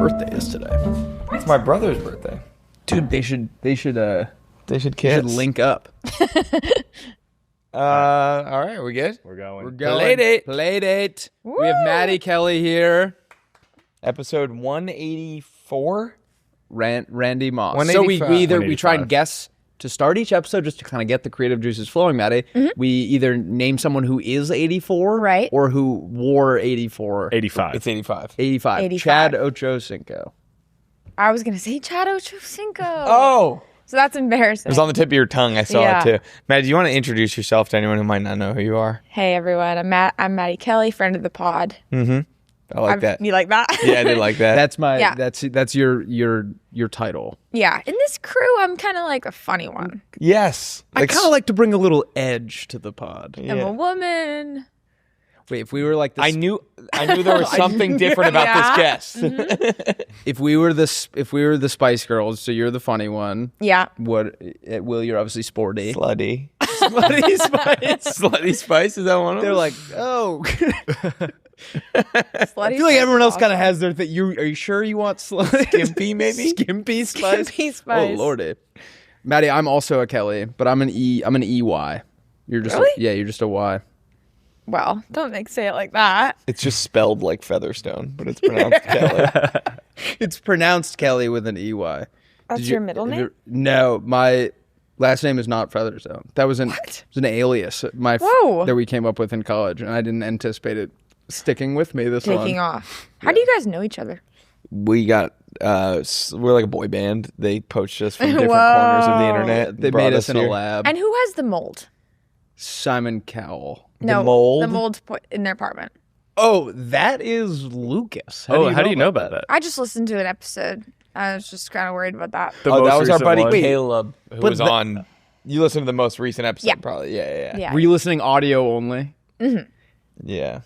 birthday is today. It's my brother's birthday. Dude, they should kiss. They should link up. All right, we good? We're going. Playdate. We have Maddy Kelly here. Episode 184. Randy Moss. 185. So we try and guess to start each episode just to kind of get the creative juices flowing, Maddy. Mm-hmm. We either name someone who is 84, right, or who wore 84. 85. It's 85. 85. Chad Ochocinco. I was gonna say Chad Ochocinco. Oh. So that's embarrassing. It was on the tip of your tongue. I saw it too. Maddie, do you want to introduce yourself to anyone who might not know who you are? Hey everyone, I'm Maddy Kelly, friend of the pod. Mm-hmm. I like that. You like that? Yeah, I did like that. That's your title. Yeah. In this crew, I'm kind of like a funny one. Yes. I kind of like to bring a little edge to the pod. I'm a woman. Wait, if we were like this, I knew there was something different about this guest. Mm-hmm. if we were the Spice Girls, so you're the funny one. Yeah. Will, you're obviously sporty. Slutty. Slutty Spice. Slutty Spice, is that one of them? They're like, oh. I feel like everyone else kind of has their thing. Are you sure you want slutty? Skimpy, maybe? Skimpy Spice? Skimpy Spice. Oh, lordy. Maddie, I'm also a Kelly, but I'm an EY. You're just really? You're just a Y. Well, don't say it like that. It's just spelled like Featherstone, but it's pronounced Kelly. It's pronounced Kelly with an EY. That's your middle name? No, my last name is not Featherstone. That was an alias that we came up with in college, and I didn't anticipate it sticking with me this long. Taking off. How do you guys know each other? We got we're like a boy band. They poached us from different corners of the internet. They made us in a lab. And who has the mold? Simon Cowell. No, the mold? The mold in their apartment. Oh, that is Lucas. How do you know about that? I just listened to an episode. I was just kind of worried about that. That was our buddy one. Caleb, who was on. You listened to the most recent episode, probably. Yeah. Were you listening audio only? Mm-hmm. Yeah.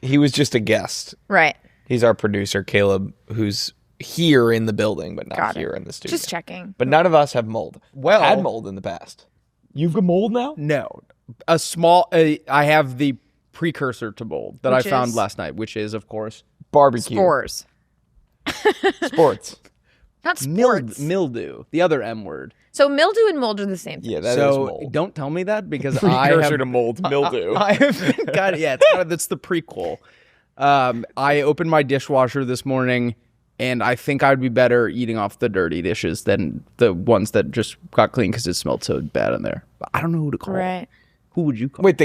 He was just a guest. Right. He's our producer, Caleb, who's here in the building, but not here in the studio. Just checking. But none of us have mold. Well, had mold in the past. You've got mold now? No. I have the precursor to mold that I found last night, which is, of course, barbecue. Spores. Sports. Not sports. Mildew. The other M word. So mildew and mold are the same thing. Yeah, that is mold. Don't tell me that because precursor to mold, mildew. I haven't got it yet. That's the prequel. I opened my dishwasher this morning, and I think I'd be better eating off the dirty dishes than the ones that just got clean because it smelled so bad in there. But I don't know who to call. Right. Who would you call? Wait,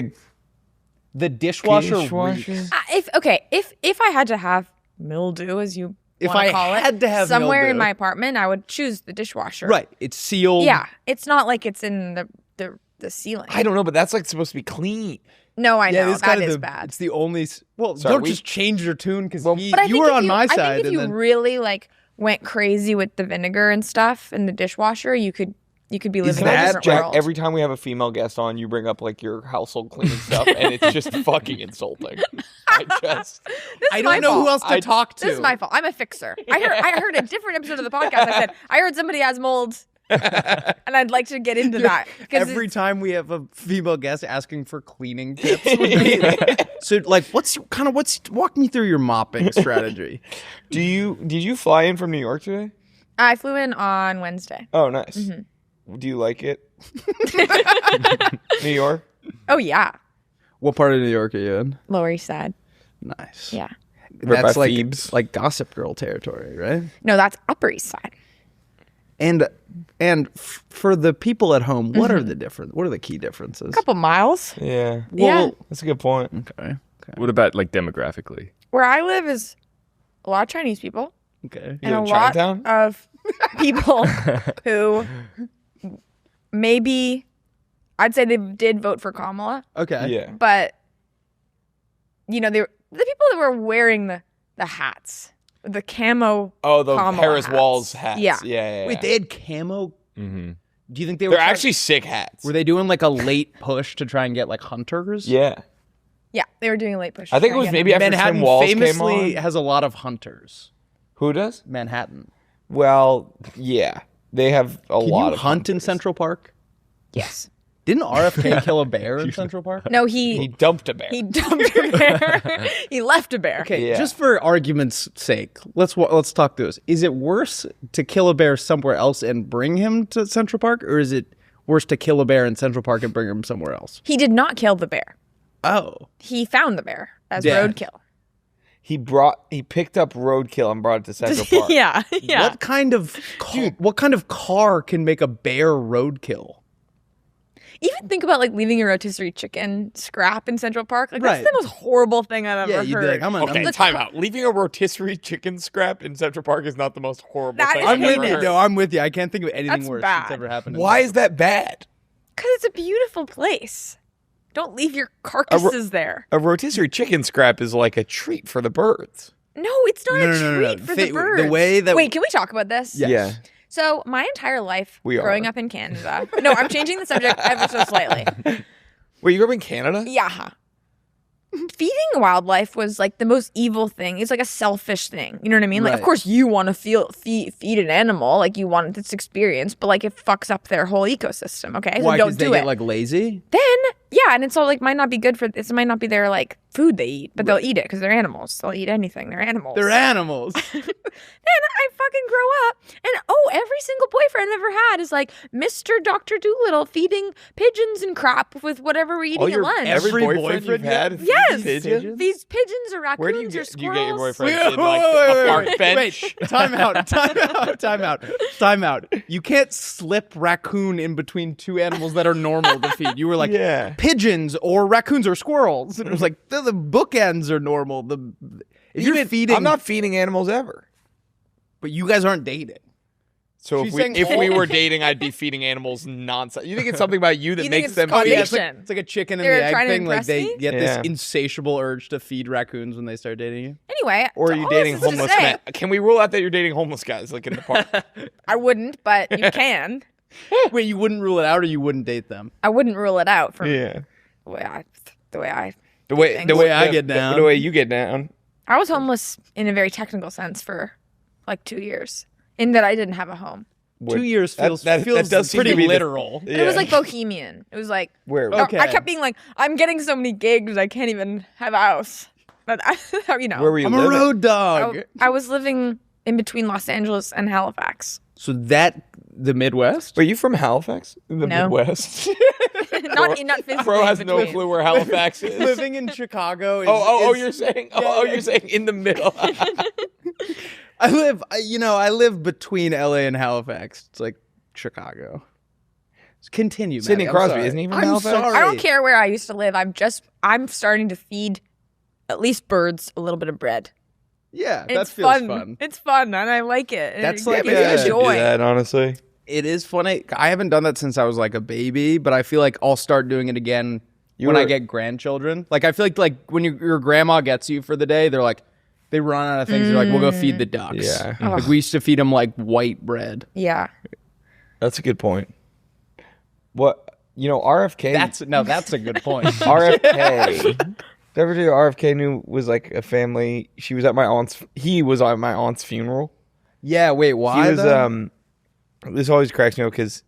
the dishwasher. If I had to have mildew, as you if I call had it, to have somewhere mildew in my apartment, I would choose the dishwasher. Right. It's sealed. Yeah. It's not like it's in the ceiling. I don't know, but that's like supposed to be clean. No, I know. That is bad. It's the only. Well, Sorry, don't just change your tune because but you were on my side. I think if you really went crazy with the vinegar and stuff in the dishwasher, you could be living in a different world. Every time we have a female guest on, you bring up like your household cleaning stuff, and it's just fucking insulting. I don't know who else to talk to. This is my fault. I'm a fixer. I heard a different episode of the podcast. I said I heard somebody has mold. And I'd like to get into that. Every time we have a female guest asking for cleaning tips, so walk me through your mopping strategy. Did you fly in from New York today? I flew in on Wednesday. Oh, nice. Mm-hmm. Do you like it? New York? Oh yeah. What part of New York are you in? Lower East Side. Nice. Yeah. That's like Gossip Girl territory, right? No, that's Upper East Side. And for the people at home, what are the key differences? A couple miles. Yeah. Well, that's a good point. Okay. What about like demographically? Where I live is a lot of Chinese people. Okay. And a lot of people who maybe I'd say they did vote for Kamala. Okay. Yeah. But the people that were wearing the hats. The camo. Oh, the Kamala Harris hats. Walls hats. Yeah. Wait, they had camo? Mm-hmm. Do you think they were? They're actually sick hats. Were they doing like a late push to try and get like hunters? Yeah. Yeah, they were doing a late push. I think it was maybe after Manhattan Tim Walz famously came on. has a lot of hunters. Who does? Manhattan. Well, yeah. They have a lot of hunt in hunters. Central Park? Yes. Didn't RFK kill a bear in Central Park? No, He dumped a bear. he dumped a bear. He left a bear. Okay, Yeah. just for argument's sake, let's talk through this. Is it worse to kill a bear somewhere else and bring him to Central Park, or is it worse to kill a bear in Central Park and bring him somewhere else? He did not kill the bear. Oh, He found the bear as Yeah. roadkill. He picked up roadkill and brought it to Central Park. yeah. what kind of car can make a bear roadkill? Even think about like leaving a rotisserie chicken scrap in Central Park. Like Right. that's the most horrible thing I've ever Yeah, you'd heard. be like, I'm Okay, gonna. time out. Leaving a rotisserie chicken scrap in Central Park is not the most horrible That thing is I've I'm ever with you. heard. No, I'm with you. I can't think of anything That's worse bad. that's ever happened. in Why Central is that bad? Because it's a beautiful place. Don't leave your carcasses there. A rotisserie chicken scrap is like a treat for the birds. No, it's not No, a no, no, no. treat for The the birds. way that- Wait, can we talk about this? Yes. Yeah. So my entire life We growing are. up in Canada. No, I'm changing the subject ever so slightly. Wait, you grew up in Canada? Yeah. Feeding wildlife was like the most evil thing. It's like a selfish thing. You know what I mean? Like, of Right. course, you want to feed an animal, like you want this experience, but like it fucks up their whole ecosystem. Okay, so Why? don't Because they do it. get like lazy. Then yeah, and it's all like might not be good for this. Might not be their like food they eat, but they'll eat it because they're animals. They'll eat anything. They're animals. They're animals. Then I fucking grow up, and every single boyfriend I've ever had is like Mr. Dr. Doolittle feeding pigeons and crap with whatever we're eating at lunch. every Every boyfriend you've boyfriend had? Yes. Pigeons? These pigeons or raccoons Where do you or get squirrels. your boyfriend? Wait, In, like, a park bench? Wait, time out. You can't slip raccoon in between two animals that are normal to feed. You were like, Yeah. pigeons or raccoons or squirrels. And it was like, the bookends are normal. If you're feeding, I'm not feeding animals ever. but you guys aren't dating. So She's if saying we all- were dating, I'd be feeding animals nonsense. You think it's something about you that You think makes it's them called feed? Yeah, it's like, Addiction. it's like a chicken and They're the egg trying to thing. Like impress they me? get Yeah. this insatiable urge to feed raccoons when they start dating you. Anyway, Or are all you this dating is to homeless say- men? Can we rule out that you're dating homeless guys, like in the park? I wouldn't, but you can. Wait, you wouldn't rule it out, or you wouldn't date them? I wouldn't rule it out from Yeah. the way I. The way Things. the way I get down. The way you get down. I was homeless in a very technical sense for like 2 years, in that I didn't have a home. 2 years feels that does seem pretty to be the- literal. And it was like bohemian. It was like Where? Okay. I kept being like, I'm getting so many gigs, I can't even have a house. But you know, Where were you I'm living? a road dog. I was living in between Los Angeles and Halifax. So the Midwest? Were you from Halifax? In the No. Midwest? not physically. Bro has in no between. clue where Halifax is. Living in Chicago. Oh, is- you're saying Yeah. you're saying in the middle. I live between LA and Halifax. It's like Chicago. Continue, Sidney Maddie, I'm Crosby, sorry. isn't he from I'm Halifax? sorry. I don't care where I used to live. I'm starting to feed at least birds a little bit of bread. Yeah, that It's feels fun. fun. It's fun, and I like it. And That's it like gives a- me I should do joy. honestly. It is funny. I haven't done that since I was like a baby, but I feel like I'll start doing it again when I get grandchildren. Like I feel like when your grandma gets you for the day, they're like they run out of things. They're like, we'll go feed the ducks. Yeah. Like we used to feed them like white bread. Yeah. That's a good point. What RFK? That's a good point. RFK. Did I ever do RFK knew was like a family? He was at my aunt's funeral. Yeah. Wait. Why? He was though? This always cracks me up because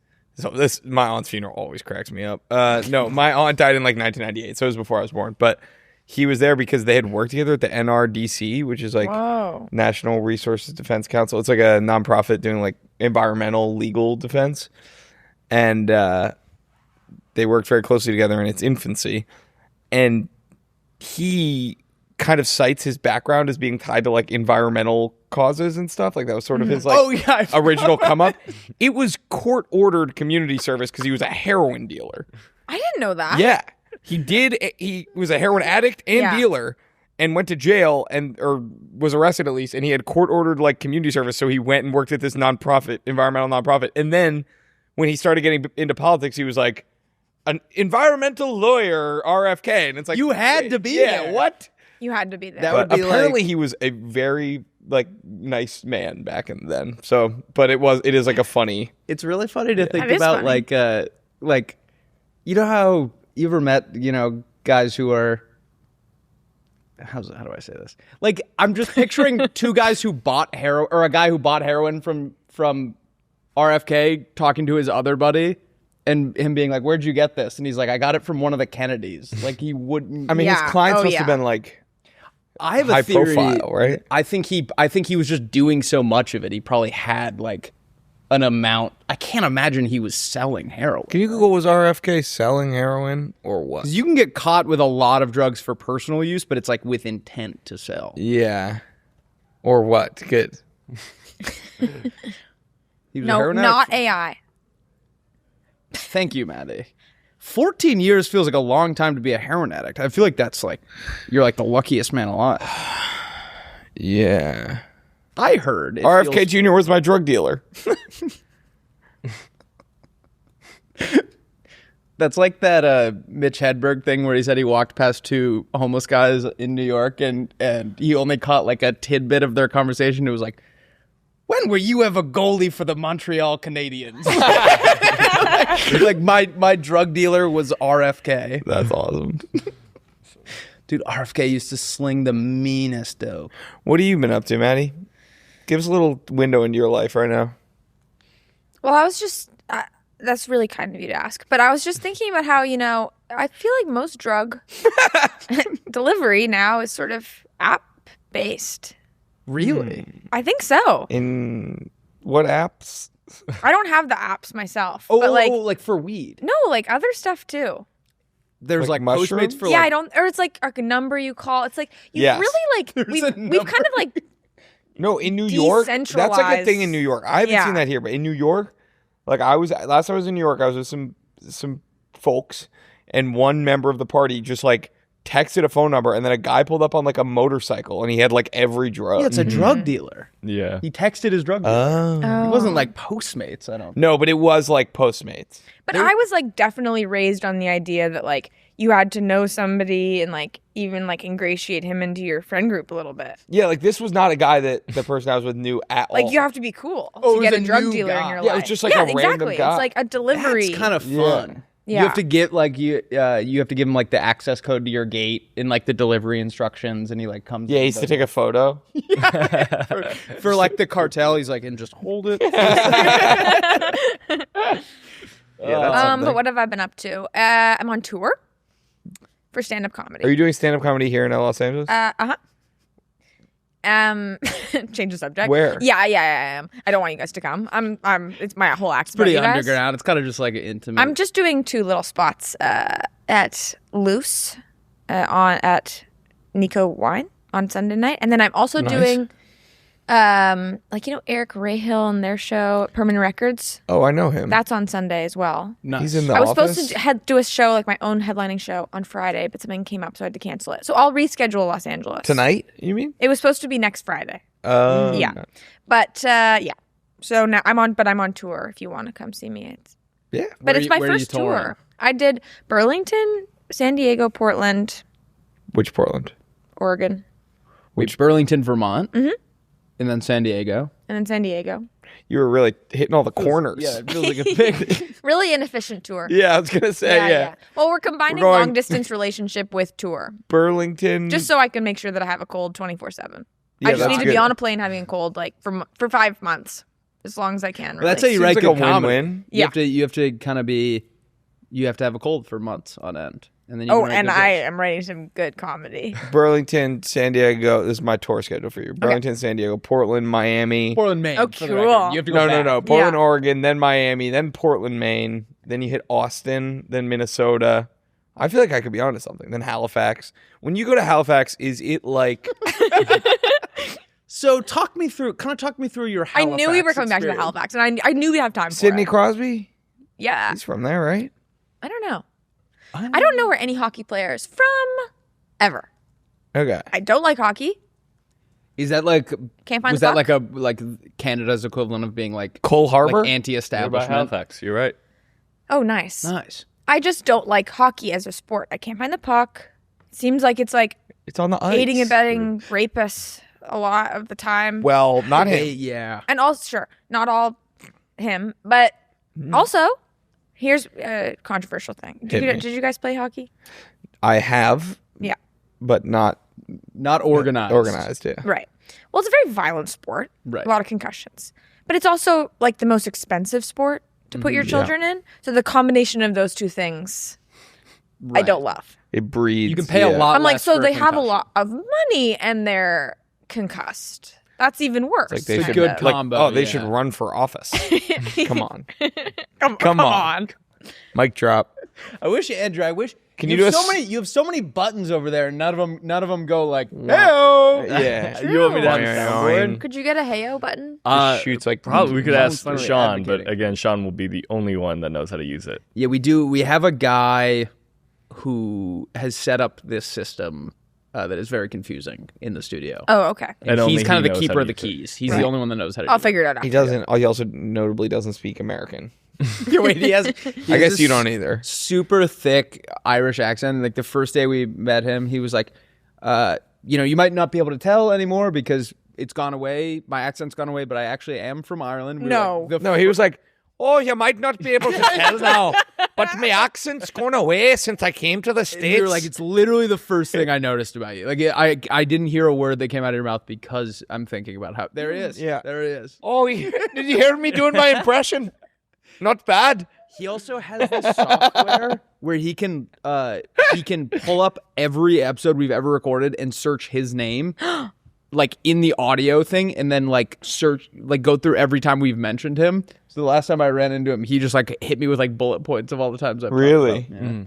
my aunt's funeral always cracks me up. No, my aunt died in like 1998, so it was before I was born. But he was there because they had worked together at the NRDC, which is like Whoa. National Resources Defense Council. It's like a nonprofit doing like environmental legal defense, and they worked very closely together in its infancy. And he kind of cites his background as being tied to like environmental causes and stuff. Like that was sort of his like Oh, yeah, I original come up. It was court ordered community service because he was a heroin dealer. I didn't know that. Yeah, he was a heroin addict and Yeah. dealer and went to jail or was arrested at least. And he had court ordered like community service. So he went and worked at this environmental nonprofit. And then when he started getting into politics, he was like an environmental lawyer, RFK. And it's like, You had to be yeah, there. what? You had to be there. That But would be apparently he was a very like nice man back then. So, but it is like a funny. It's really funny to think That is about, funny. like, you know how you ever met, guys who are, how do I say this? Like, I'm just picturing two guys who bought heroin, or a guy who bought heroin from RFK talking to his other buddy, and him being like, "Where'd you get this?" And he's like, "I got it from one of the Kennedys." Like he wouldn't. I mean, Yeah. his clients Oh, must yeah. have been like I have a high theory. profile, right? I think he was just doing so much of it. He probably had like an amount. I can't imagine he was selling heroin. Can you Google, was RFK selling heroin or what? 'Cause you can get caught with a lot of drugs for personal use, but it's like with intent to sell. Yeah. Or what? Good. He was a No, heroin not addict? AI. Thank you, Maddie. 14 years feels like a long time to be a heroin addict. I feel like that's like you're like the luckiest man alive. Yeah. I heard it RFK feels- Jr. was my drug dealer. That's like that Mitch Hedberg thing where he said he walked past two homeless guys in New York and he only caught like a tidbit of their conversation. It was like, "When were you ever goalie for the Montreal Canadiens?" Like my drug dealer was RFK. That's awesome. Dude, RFK used to sling the meanest dope. What have you been up to, Maddie? Give us a little window into your life right now. Well, I was just, that's really kind of you to ask, but I was just thinking about how, you know, I feel like most drug delivery now is sort of app-based. Really? I think so. In what apps? I don't have the apps myself, Oh, but like for weed. no, like other stuff too. There's Like like, mushrooms? Postmates for Yeah, like I don't, or it's like a number you call. It's like, you Yes. really like, There's we've a kind number. of like, No, in New York, that's like a thing in New York. I haven't Yeah. seen that here, but in New York, like last time I was in New York, I was with some folks, and one member of the party just like texted a phone number, and then a guy pulled up on like a motorcycle, and he had like every drug. Yeah, it's a drug dealer. Yeah. He texted his drug dealer. Oh. It wasn't like Postmates, I don't. No, but it was like Postmates. but I was like definitely raised on the idea that like you had to know somebody and like even like ingratiate him into your friend group a little bit. Yeah, like this was not a guy that the person I was with knew at all. Like you have to be cool Oh, it to was get a a drug new dealer guy. in your Yeah, life. it was just like a random exactly. guy. It's like a delivery. It's kind of Yeah. fun. Yeah. You have to get like you have to give him like the access code to your gate in like the delivery instructions, and he like comes. Yeah, he in used to and take a photo. for like the cartel. He's like, and just hold it. Yeah, that's something. but what have I been up to? I'm on tour for stand-up comedy. Are you doing stand-up comedy here in Los Angeles? Change the subject. Where? Yeah, I am. I don't want you guys to come. I'm. It's my whole act. It's pretty you guys. underground. It's kind of just like an intimate. I'm just doing 2 little spots at Loose at Nico Wine on Sunday night, and then I'm also Nice. doing like you know Eric Rahill and their show Permanent Records. Oh, I know him. That's on Sunday as well. Nice. He's in the I was office. supposed to do a show like my own headlining show on Friday, but something came up, so I had to cancel it. So I'll reschedule Los Angeles Tonight, you mean? It was supposed to be next Friday. Yeah. okay. But yeah. So now I'm on tour if you want to come see me. Yeah. But Where it's you- my where are you first touring? tour. I did Burlington, San Diego, Portland, Which Portland? Oregon, Wait, Burlington, Vermont, Mhm. and then San Diego. and then San Diego. You were really hitting all the corners. Yeah, it feels like a big. Really inefficient tour. Yeah, I was gonna say yeah. Well, we're combining We're going- long distance relationship with tour, Burlington. just so I can make sure that I have a cold 24/7. Yeah, I just that's need to good. be on a plane having a cold like for 5 months, as long as I can. Really. That's how you Seems write like good a comedy. win-win. You Yeah. have to kind of be. You have to have a cold for months on end, and then you Oh, can write and good I jokes. am writing some good comedy. Burlington, San Diego. This is my tour schedule for you. Burlington, San Diego, Portland, Miami. Portland, Maine. Oh, for the cool. record. You have to go No. back. Portland, Yeah. Oregon, then Miami, then Portland, Maine. Then you hit Austin, then Minnesota. I feel like I could be onto something. Then Halifax. When you go to Halifax, is it like So talk me through your I Halifax knew we were coming back to the experience. Halifax, and I knew we'd have time for Sidney it. Crosby? Yeah, He's from there, right? I don't know. I don't know where any hockey player is from, ever. Okay. I don't like hockey. Is that like Can't find was the that puck. like Canada's equivalent of being like Cole Harbor? like What about anti-establishment? Halifax? You're right. Oh, nice. Nice. I just don't like hockey as a sport. I can't find the puck. Seems like it's like It's on the ice. aiding and abetting rapists a lot of the time. Well, not Hey, him. yeah. And also, sure, not all him, but also, here's a controversial thing. Hit me. Did you guys play hockey? I have, Yeah. but not Not organized. organized. Yeah. Right. Well, it's a very violent sport. Right. A lot of concussions. But it's also like the most expensive sport to put your children in. So the combination of those two things, I don't love. It breeds. You can pay a lot. I'm like, less so for they have a concussion. lot of money and they're concussed. That's even worse. Like they It's a should, good like, combo, they yeah. should run for office. Come on. Come on. Mic drop. I wish, Andrew. I wish. Can you you have do so many? You have so many buttons over there, and none of them go like. Heyo! Hey-o! Yeah. You want me to have a Boing, soundboard? boing. Could you get a heyo button? Shoots like Probably we could Someone's ask finally Sean, advocating. but again, Sean will be the only one that knows how to use it. Yeah, we do. We have a guy who has set up this system that is very confusing in the studio. Oh, okay. And only he's kind of he the knows keeper how of to the use it. keys. He's Right. the only one that knows how to. I'll do figure it out. He doesn't. He also notably doesn't speak American. Yeah, wait, he has. I guess you don't either. Super thick Irish accent. Like the first day we met him, he was like, you might not be able to tell anymore because it's gone away. My accent's gone away, but I actually am from Ireland. We were No. like, the No, he was like, "Oh, you might not be able to tell now, but my accent's gone away since I came to the And States." we were like, it's literally the first thing I noticed about you. Like, I didn't hear a word that came out of your mouth because I'm thinking about how. There he is. Yeah. There he is. "Oh, did you hear me doing my impression? Not bad." He also has this software where he can pull up every episode we've ever recorded and search his name, like in the audio thing, and then like search, like go through every time we've mentioned him. So the last time I ran into him, he just like hit me with like bullet points of all the times I've talked Really? about him. Yeah.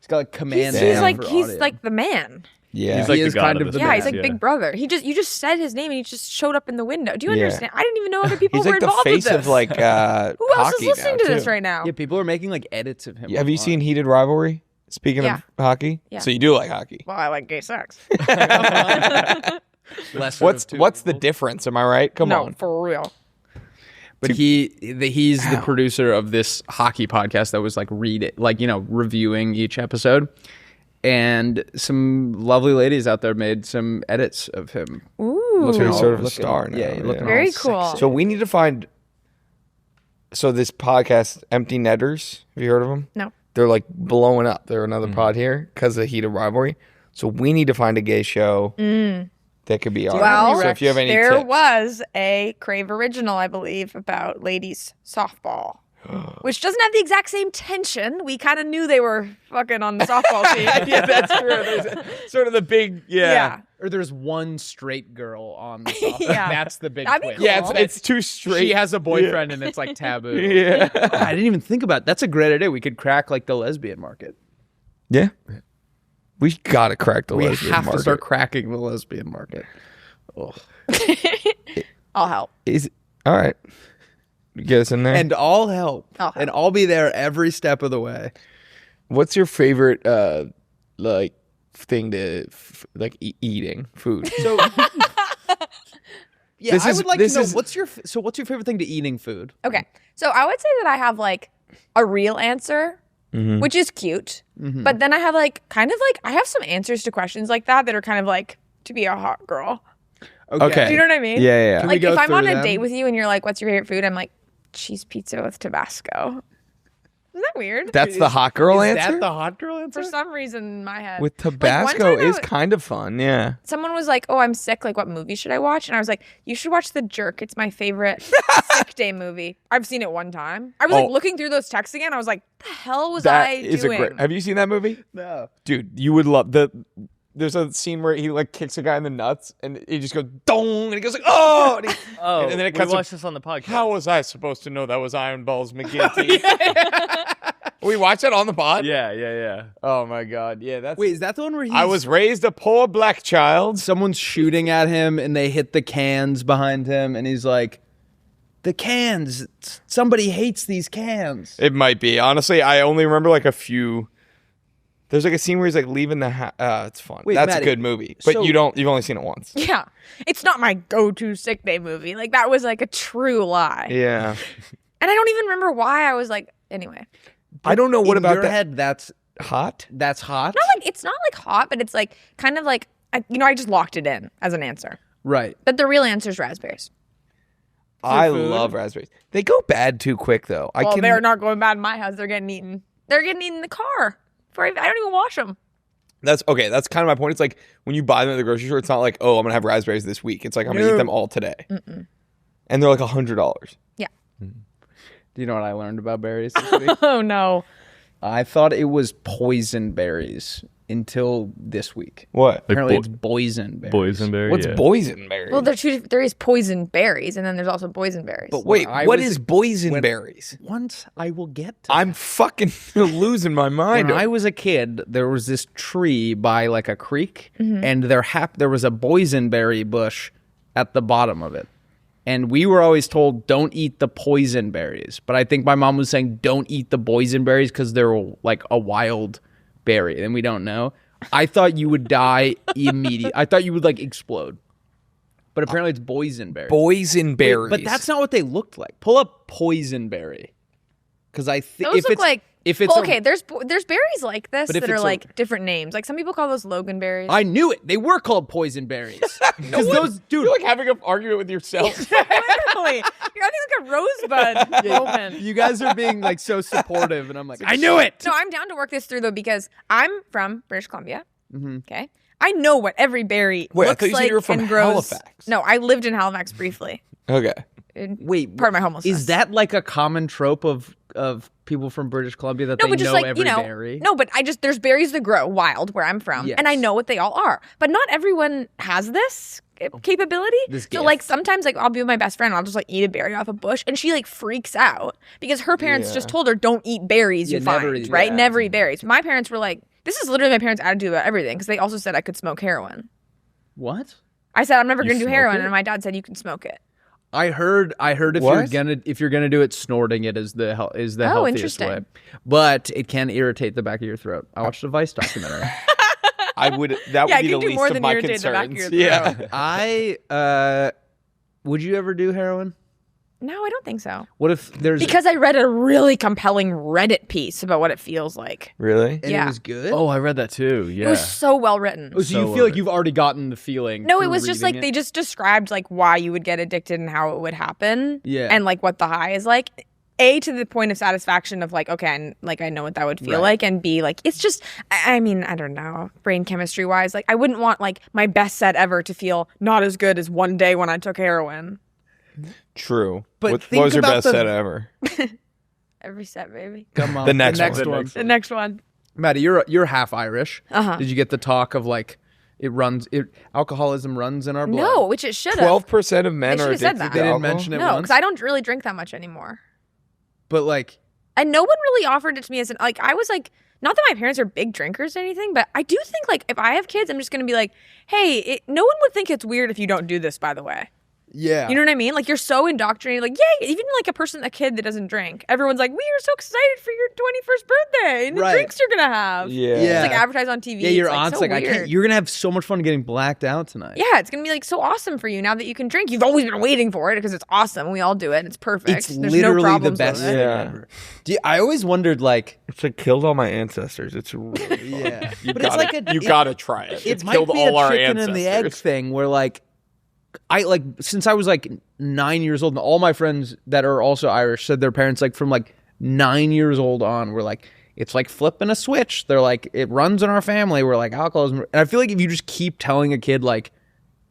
He's got like command. He's down like for he's audio. like the man. Yeah. He's like He the is god kind of of the the Yeah, he's band, like Big Brother. You just said his name and he just showed up in the window. Do you Yeah. understand? I didn't even know other people He's were like the involved face with this. of like Who else hockey is listening now, to this too. right now? Yeah, people are making like edits of him. Have you online. seen Heated Rivalry? Speaking Yeah. of hockey, Yeah. so you do like hockey. Well, I like gay sex. Lesser What's of two what's the evils. difference? Am I right? Come no, on. for real. But he's the producer of this hockey podcast that was like reviewing each episode. And some lovely ladies out there made some edits of him. Ooh. So he's sort of a Looking- star now. yeah, looking all Very sexy. cool. So we need to find. So this podcast, Empty Netters. Have you heard of them? No. They're like blowing up. They're another pod here because of Heated Rivalry. So we need to find a gay show that could be ours. Well, so if you have any there tips. was a Crave original, I believe, about ladies softball, which doesn't have the exact same tension. We kind of knew they were fucking on the softball team. Yeah, that's true. There's sort of the big Yeah. Or there's one straight girl on the softball. Yeah. That's the big That'd be twist. cool. Yeah, it's too straight. She has a boyfriend and it's like taboo. Yeah. Oh, I didn't even think about it. That's a great idea. We could crack like the lesbian market. Yeah. We gotta crack the We lesbian have market. to start cracking the lesbian market. Ugh. I'll help. All right. Get us in there. And I'll help. I'll help. And I'll be there every step of the way. What's your favorite like thing to eating food? So yeah, This I is- would like this to know is- what's your favorite thing to eating food? Okay. So I would say that I have like a real answer, Mm-hmm. which is cute. But then I have like kind of like I have some answers to questions like that are kind of like to be a hot girl. Okay. Do you know what I mean? Yeah. Can we Like go if I'm on through a them? date with you and you're like, "What's your favorite food?" I'm like, "Cheese pizza with Tabasco." Isn't that weird? That's the hot girl Is answer? that the hot girl answer? For some reason in my head. With Like, one Tabasco time I is w- kind of fun, yeah. Someone was like, "Oh, I'm sick. Like, what movie should I watch?" And I was like, "You should watch The Jerk. It's my favorite sick day movie." I've seen it one time. I was like Oh. looking through those texts again. I was like, "The hell was That I is doing?" a great. Have you seen that movie? No. Dude, you would love there's a scene where he like kicks a guy in the nuts and he just goes dong and he goes like, "Oh!" And, Oh, and then it we cuts watched this on the podcast. How was I supposed to know that was Iron Balls McGinty? We watched that on the pod? Yeah. Oh my god. Yeah, that's Wait, is that the one where I was raised a poor black child. someone's shooting at him and they hit the cans behind him and he's like, "The cans, somebody hates these cans." It might be. Honestly, I only remember like a few. There's like a scene where he's like leaving the house. It's fun. Wait, That's Maddie, a good movie. But so- you've only seen it once. Yeah, it's not my go-to sick day movie. Like that was like a true lie, Yeah. and I don't even remember why I was like. Anyway, I don't know what In about your that. head that's Hot? hot? not like it's not like hot, but it's like kind of like I just locked it in as an answer. Right. But the real answer is raspberries. I food? love raspberries. They go bad too quick though. Well, they're not going bad in my house. They're getting eaten. They're getting eaten in the car. I don't even wash them. That's okay. That's kind of my point. It's like when you buy them at the grocery store, it's not like, oh, I'm gonna have raspberries this week. It's like I'm gonna eat them all today. And they're like $100. Yeah. Do you know what I learned about berries this week? Oh no. I thought it was poison berries until this week. What? Apparently, it's boysenberries. Boysenberry. What's yeah. boysenberry? Well, there is poison berries, and then there's also boysenberries. But Wait, when I what was is a- boysenberries? Once I will get to I'm fucking losing my mind. When I was a kid, there was this tree by like a creek, and there was a boysenberry bush at the bottom of it. And we were always told, don't eat the poison berries. But I think my mom was saying, don't eat the boysenberries because they're like a wild berry, and we don't know. I thought you would die immediately. I thought you would like explode. But apparently it's boysenberry. Boysenberries. But that's not what they looked like. Pull up poisonberry. Because I think those look like. if it's well, okay, there's berries like this But if that are it's like different names. Like some people call those Logan berries. I knew it. They were called poison berries. Because those, dude. You're like having an argument with yourself. Literally, you're acting like a rosebud moment. You guys are being like so supportive, and I'm like, I knew it. No, I'm down to work this through though because I'm from British Columbia. Okay, I know what every berry Wait, I looks thought you said like you were from and grows. Halifax. No, I lived in Halifax briefly. Okay. Wait, Part of my homelessness. is that like a common trope of people from British Columbia that No, they but just know like every you know, berry? no, but there's berries that grow wild where I'm from, and I Yes. know what they all are. But not everyone has this capability. This So gift. like sometimes like I'll be with my best friend, and I'll just like eat a berry off a bush, and she like freaks out because her parents just told her don't eat berries you never find, eat right? that. Never eat berries. My parents were like, this is literally my parents' attitude about everything because they also said I could smoke heroin. What? I said I'm never going to do smoke heroin, it? and my dad said you can smoke it. I heard What? if you're gonna do it, snorting it is the healthiest interesting. way. But it can irritate the back of your throat. I watched a Vice documentary. I would. That Yeah, would be it the could do least more of than my irritate the back of concerns. your Yeah. throat. I would you ever do heroin? No, I don't think so. What if there's Because I read a really compelling Reddit piece about what it feels like. Really? and yeah. it was good? Oh, I read that too. Yeah. It was so well written. Oh, so you so feel like over. you've already gotten the feeling? No, it through was just reading like it? they just described like why you would get addicted and how it would happen. Yeah. And like what the high is like. A, to the point of satisfaction of like, okay, and like I know what that would feel Right. like, and B, like it's just I mean, I don't know, brain chemistry wise, like I wouldn't want like my best set ever to feel not as good as one day when I took heroin. True. But What think was your about best the- set ever? Every set, baby. Come on, The next one. The next one. Maddie, you're half Irish. Uh-huh. Did you get the talk of like alcoholism runs in our blood? No, which it should have. 12% of men They are should've said addicted that. to They didn't alcohol? mention it No, once. because I don't really drink that much anymore. But like, And no one really offered it to me as an like I was like not that my parents are big drinkers or anything, but I do think like if I have kids, I'm just gonna be like, hey, no one would think it's weird if you don't do this. By the way, yeah, you know what I mean? Like you're so indoctrinated. Like yay, even like a kid that doesn't drink, everyone's like, we are so excited for your 21st birthday and the Right. drinks you're gonna have. Yeah. Yeah. It's like advertised on TV. yeah, your It's, like, aunt's so like, I weird. can't. You're gonna have so much fun getting blacked out tonight. Yeah, it's gonna be like so awesome for you now that you can drink. You've always been waiting for it because it's awesome. We all do it. And it's perfect. It's There's literally no the problems best with thing it. Yeah. ever. I always wondered, like, It's like killed all my ancestors. It's really fun. yeah, You but gotta, it's like a you gotta try it. It It's might killed be all a our chicken ancestors. and the egg thing where like I like since I was like 9 years old and all my friends that are also Irish said their parents like from like 9 years old on were like it's like flipping a switch. They're like it runs in our family. We're like alcoholism. And I feel like if you just keep telling a kid like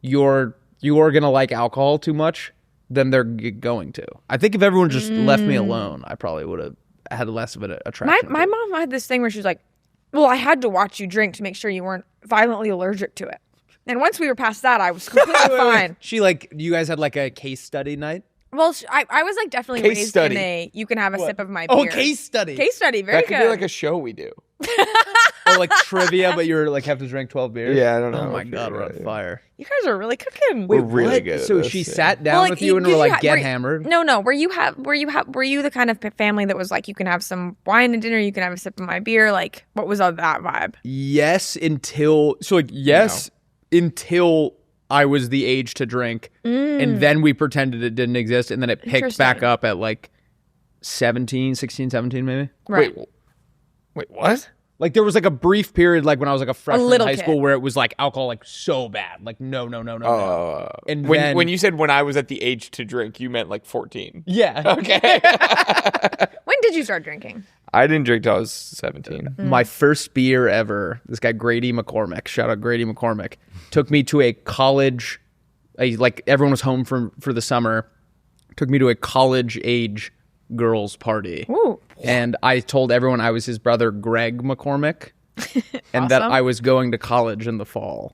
you are gonna like alcohol too much, then they're going to. I think if everyone just left me alone, I probably would have had less of an attraction. My mom had this thing where she was like, well, I had to watch you drink to make sure you weren't violently allergic to it. And once we were past that, I was completely fine. She like you guys had like a case study night. Well, I was like definitely Case raised study. in a you can have a sip of my Oh, beer. case study. Case study, very That could good. be like a show we do. Or like trivia, but you're like have to drink 12 beers. Yeah, I don't know. Oh my if you're god, we're on right. fire. You guys are really cooking. We're really What? good at So this, she yeah. sat down Well, like, with you and were did like, ha- get were- hammered. No. Were you the kind of family that was like, you can have some wine at dinner, you can have a sip of my beer? Like, what was all that vibe? Yes, until I was the age to drink, and then we pretended it didn't exist, and then it picked back Interesting. up at like 16, 17 maybe. Right. Wait, what? Like there was like a brief period like when I was like a freshman in little high kid. school where it was like alcohol like so bad. Like no. And when then, when you said when I was at the age to drink, you meant like 14. yeah. Okay. When did you start drinking? I didn't drink till I was 17. My first beer ever, this guy Grady McCormick, shout out Grady McCormick, took me to a college, like everyone was home for the summer, took me to a college age girls' party. Ooh. And I told everyone I was his brother, Greg McCormick, and that Awesome. I was going to college in the fall.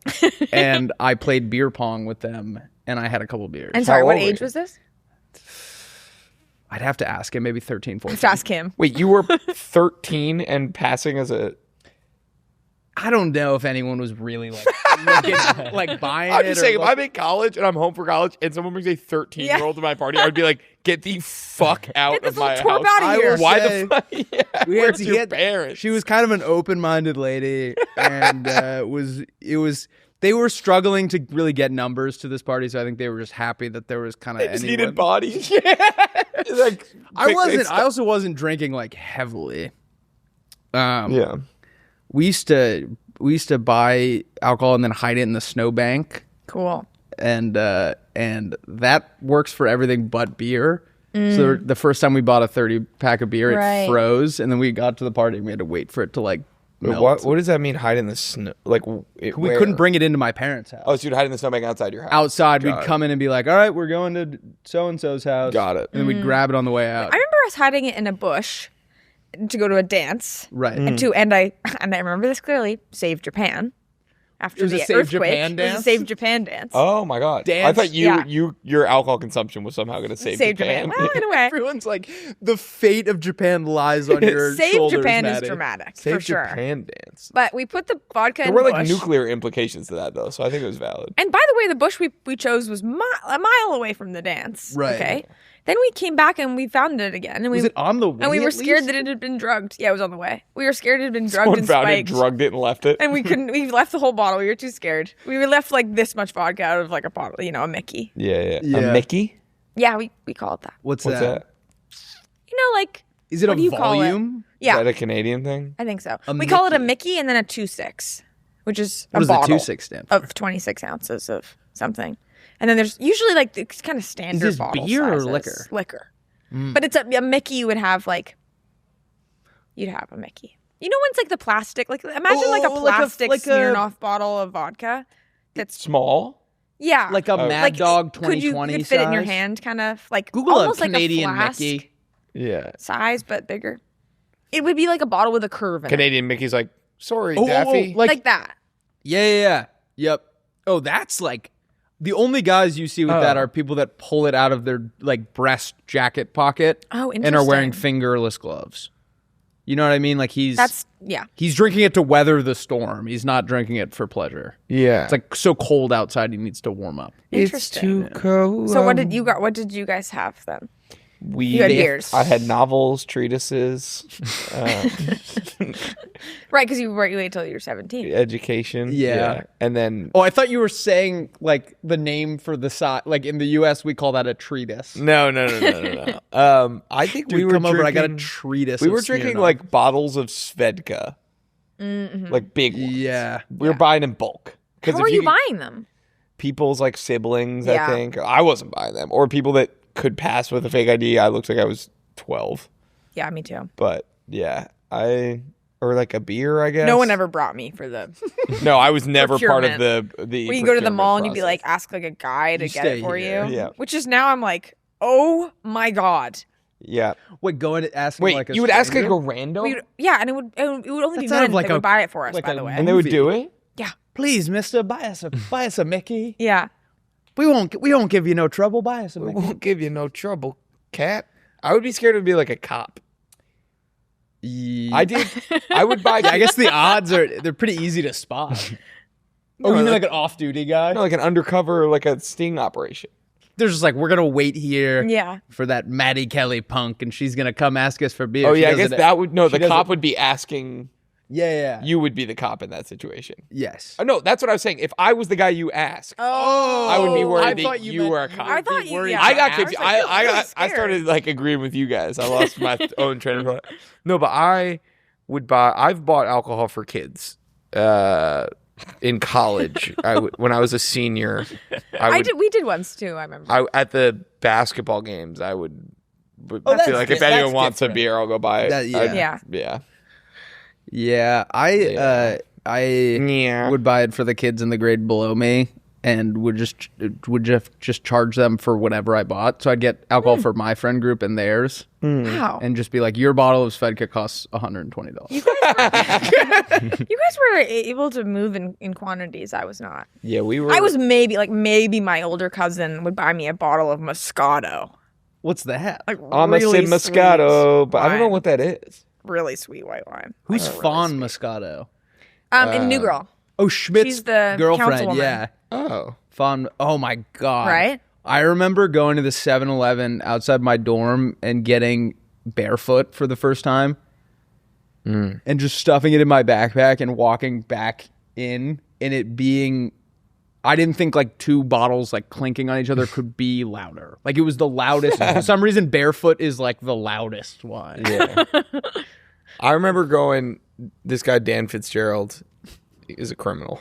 And I played beer pong with them, and I had a couple beers. And sorry, How what old were age you? was this? I'd have to ask him, maybe 13, 14. I have to ask him. Wait, you were 13 and passing as a... I don't know if anyone was really like, like buying it. I'm just or saying, if look- I'm in college and I'm home for college and someone brings a 13-year-old to my party, I'd be like, get the fuck out Get this of my little twerp house. out of I here. will Why say- the fuck? Yeah, we had where's to your get parents? She was kind of an open-minded lady, and they were struggling to really get numbers to this party, so I think they were just happy that there was kind of just anyone. needed bodies. Yeah. Like, I also wasn't drinking like heavily. Yeah. We used to buy alcohol and then hide it in the snowbank, Cool. and that works for everything but beer. So the first time we bought a 30-pack of beer, Right. it froze, and then we got to the party and we had to wait for it to like melt. What does that mean, hide in the snow? Like, We couldn't bring it into my parents' house. Oh, so you'd hide in the snowbank outside your house? Outside, Got we'd it. come in and be like, all right, we're going to so-and-so's house. Got it. And then we'd grab it on the way out. I remember us hiding it in a bush to go to a dance. Right. And I remember this clearly. Save Japan. After It was the a Save earthquake, Japan it was dance? a Save Japan dance. Oh my god! Dance? I thought Yeah. your alcohol consumption was somehow going to save Japan. Well, in a way, Everyone's like, the fate of Japan lies on your Save shoulders, Japan Maddie. is dramatic Save for sure. Japan dance. But we put the vodka There in were the like bush. nuclear implications to that though, so I think it was valid. And by the way, the bush we chose was a mile away from the dance. Right. Okay. Then we came back and we found it again, and Was we it on the way? and we were at scared least? that it had been drugged. Yeah, it was on the way. We were scared it had been drugged Someone and found it, spiked. drugged it, and left it. And we couldn't. We left the whole bottle. We were too scared. We left like this much vodka out of like a bottle. You know, a Mickey. Yeah. Yeah. A Mickey? Yeah, we call it that. What's What's that? You know, like Is it what a do you call it? volume? Yeah, Is that a Canadian thing? I think so. A We call it a Mickey. Mickey and then a 2.6, which is What a does the bottle 2.6 stand for? of 26 ounces of something. And then there's usually like it's kind of standard this bottle beer or sizes. liquor? Liquor. But it's a Mickey you would have like you'd have a Mickey. You know when it's like the plastic, like imagine like a Oh, like a- plastic like a- Smirnoff bottle of vodka. That's Small? yeah, Like a Mad like Dog could you 2020 could fit it in your size? hand, kind of like Google almost a Canadian like a flask Mickey. Yeah. size, but bigger. It would be like a bottle with a curve in Canadian Mickey's like, sorry, Oh, Daffy. like, like that. yeah. Yep. Oh, that's like the only guys you see with that Oh. are people that pull it out of their like breast jacket pocket Oh, and are wearing interesting. fingerless gloves. You know what I mean? Like That's yeah. he's drinking it to weather the storm. He's not drinking it for pleasure. Yeah. It's like so cold outside he needs to warm up. it's Interesting. too cold. So what did you guys have then? We You had beers. I had novels, treatises, Right, because you wait till you're 17. education. Yeah. And then Oh, I thought you were saying like the name for the side. Like in the U.S., we call that a treatise. no. I think Dude, we were come over. I got a drinking- treatise. We of were drinking Smirnoff. like bottles of Svedka, like big ones. Yeah. We were buying in bulk. How are you buying them? People's like siblings, Yeah. I think. I wasn't buying them, or people that could pass with a fake ID. I looked like I was 12, Yeah, me too. but yeah, or like a beer, I guess. No one ever brought me for the. No, I was never part of Procurement. the. When you go to the procurement mall and you'd be process. like, ask like a guy to You get stay it for here. you. Yeah. Which is now I'm like, oh my god. yeah. Wait, go and ask. Wait, like a you would ask like stranger? a random, Yeah, and it would only be That's out of men like that a- would buy it for us. like By a the way. and they would do it. Yeah. Please, Mister, buy us a Mickey. Yeah. We won't give you no trouble. Buy us a We Mickey. won't give you no trouble, cat. I would be scared to be like a cop. I did. I would buy. I guess the odds they're pretty easy to spot. No, you mean like- like an off-duty guy? No, like an undercover, like a sting operation. They're just like, we're gonna wait here Yeah. for that Maddy Kelly punk, and she's gonna come ask us for beer. Oh She yeah, I does guess it- that would no. she The does cop it- would be asking. Yeah. You would be the cop in that situation. Yes. Oh, no, that's what I was saying. If I was the guy you asked, Oh. I would be worried I that thought you meant were a cop. I thought you. Yeah, I got was confused. like, I started like agreeing with you guys. I lost my own train of thought. No, but I would buy. I've bought alcohol for kids. In college, when I was a senior, I would. We did once too. I remember. At the basketball games, I would Oh, that's feel like if di- anyone that's wants a different. beer, I'll go buy it. That- yeah. Yeah. Yeah. Yeah. I Yeah. would buy it for the kids in the grade below me, and would just charge them for whatever I bought. So I'd get alcohol for my friend group and theirs, Wow. and just be like, your bottle of Svedka costs $120. You guys were able to move in quantities. I was not. Yeah, we were. I was maybe my older cousin would buy me a bottle of Moscato. What's that? Like Almost really in Moscato, sweet but I don't know wine. what that is. Really sweet white wine. Who's Like, Fawn Moscato? in New Girl, Oh, Schmidt's She's the girlfriend. councilwoman. Yeah, Oh. Fawn. Oh my god. right? I remember going to the 7-Eleven outside my dorm and getting barefoot for the first time, and just stuffing it in my backpack and walking back in, and it being. I didn't think like two bottles like clinking on each other could be louder. Like it was the loudest. For some reason, barefoot is like the loudest wine. Yeah. I remember going. This guy Dan Fitzgerald is a criminal.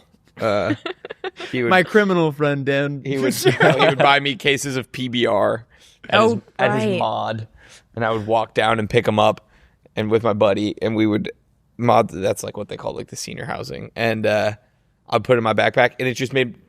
He would. My criminal friend Dan. He would buy me cases of PBR at, Oh, at his right. mod, and I would walk down and pick him up, and with my buddy, and we would mod. That's like what they call like the senior housing, and I'd put it in my backpack, and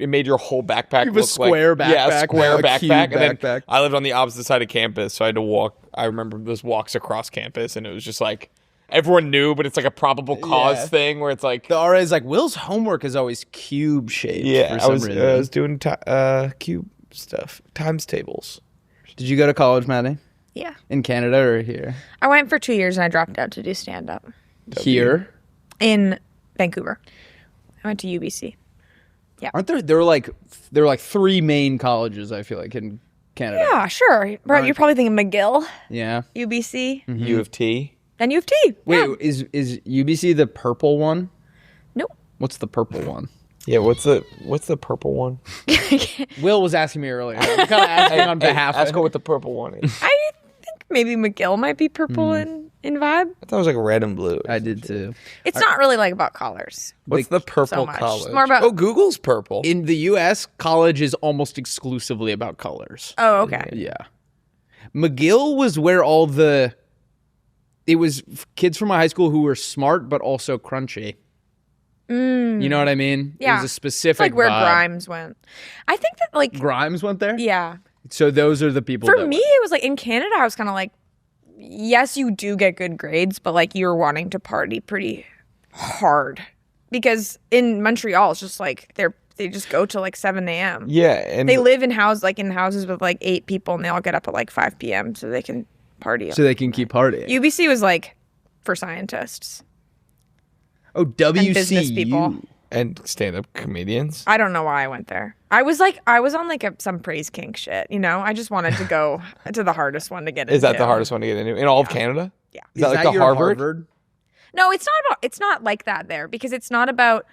it made your whole backpack have a look square like yeah, backpack, square a cube backpack. And then backpack. I lived on the opposite side of campus, so I had to walk. I remember those walks across campus, and it was just like everyone knew, but it's like a probable cause Yeah. thing where it's like The RA is like, Will's homework is always cube shaped. yeah, for I some was reason. doing cube stuff, times tables. Did you go to college, Maddie? Yeah. In Canada or here? I went for 2 years and I dropped out to do stand up Here? in Vancouver. I went to UBC. Aren't there were like three main colleges, I feel like, in Canada? Yeah, sure. Bro, you're probably thinking McGill, Yeah. UBC, U of T. and U of T. Wait, Yeah. is UBC the purple one? Nope. What's the purple one? Yeah, what's the purple one? Will was asking me earlier. I'm kind of asking on behalf Ask of her what the purple one is. I think maybe McGill might be purple in vibe. I thought it was like red and blue. I did too. It's not really like about colors. What's the purple much. college? It's more about- oh, Google's purple. In the US, college is almost exclusively about colors. Oh, okay. Yeah. McGill was where it was kids from my high school who were smart but also crunchy. You know what I mean? Yeah. It was a specific It's like where vibe. Grimes went. I think that like Grimes went there? yeah. So those are the people For that me, went. it was like in Canada, I was kind of like, yes, you do get good grades, but like you're wanting to party pretty hard because in Montreal, it's just like they just go till like 7 a.m. yeah, and They live in houses with like 8 people, and they all get up at like 5 p.m. so they can party. So they can keep partying. UBC was like for scientists Oh, WCU. and business people. and stand-up comedians. I don't know why I went there. I was on like some praise kink shit, you know. I just wanted to go to the hardest one to get into. Is that the hardest one to get into in all of Canada? Yeah. Is that like the your Harvard? No, it's not like that there because it's not about.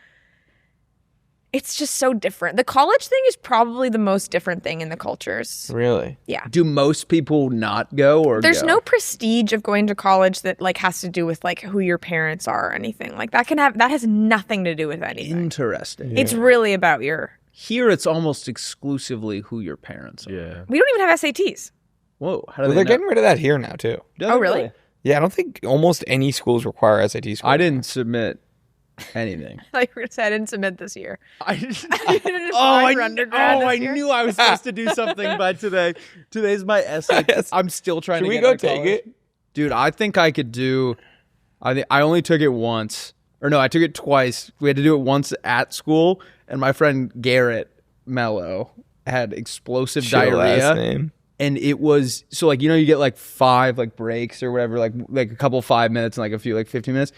It's just so different. The college thing is probably the most different thing in the cultures. Really? Yeah. Do most people not go or There's go? no prestige of going to college that like has to do with like who your parents are or anything. Like that has nothing to do with anything. Interesting. It's really about your. Here it's almost exclusively who your parents are. Yeah. We don't even have SATs. Whoa. How do Well, they they're know? getting rid of that here now too. Do Oh, they really? Yeah, I don't think almost any schools require SAT scores. I didn't submit anything. Like I didn't submit this year. I didn't. You didn't apply for undergrad I this year? knew I was supposed to do something by today. Today's my essay. Yes. I'm still trying Should to we get go out of take college. it? Dude, I think I could do. I only took it once, or no, I took it twice. We had to do it once at school, and my friend Garrett Mello had explosive Chill last diarrhea. name. And it was so like, you know, you get like 5 like breaks or whatever, like a couple 5 minutes and like a few like 15 minutes.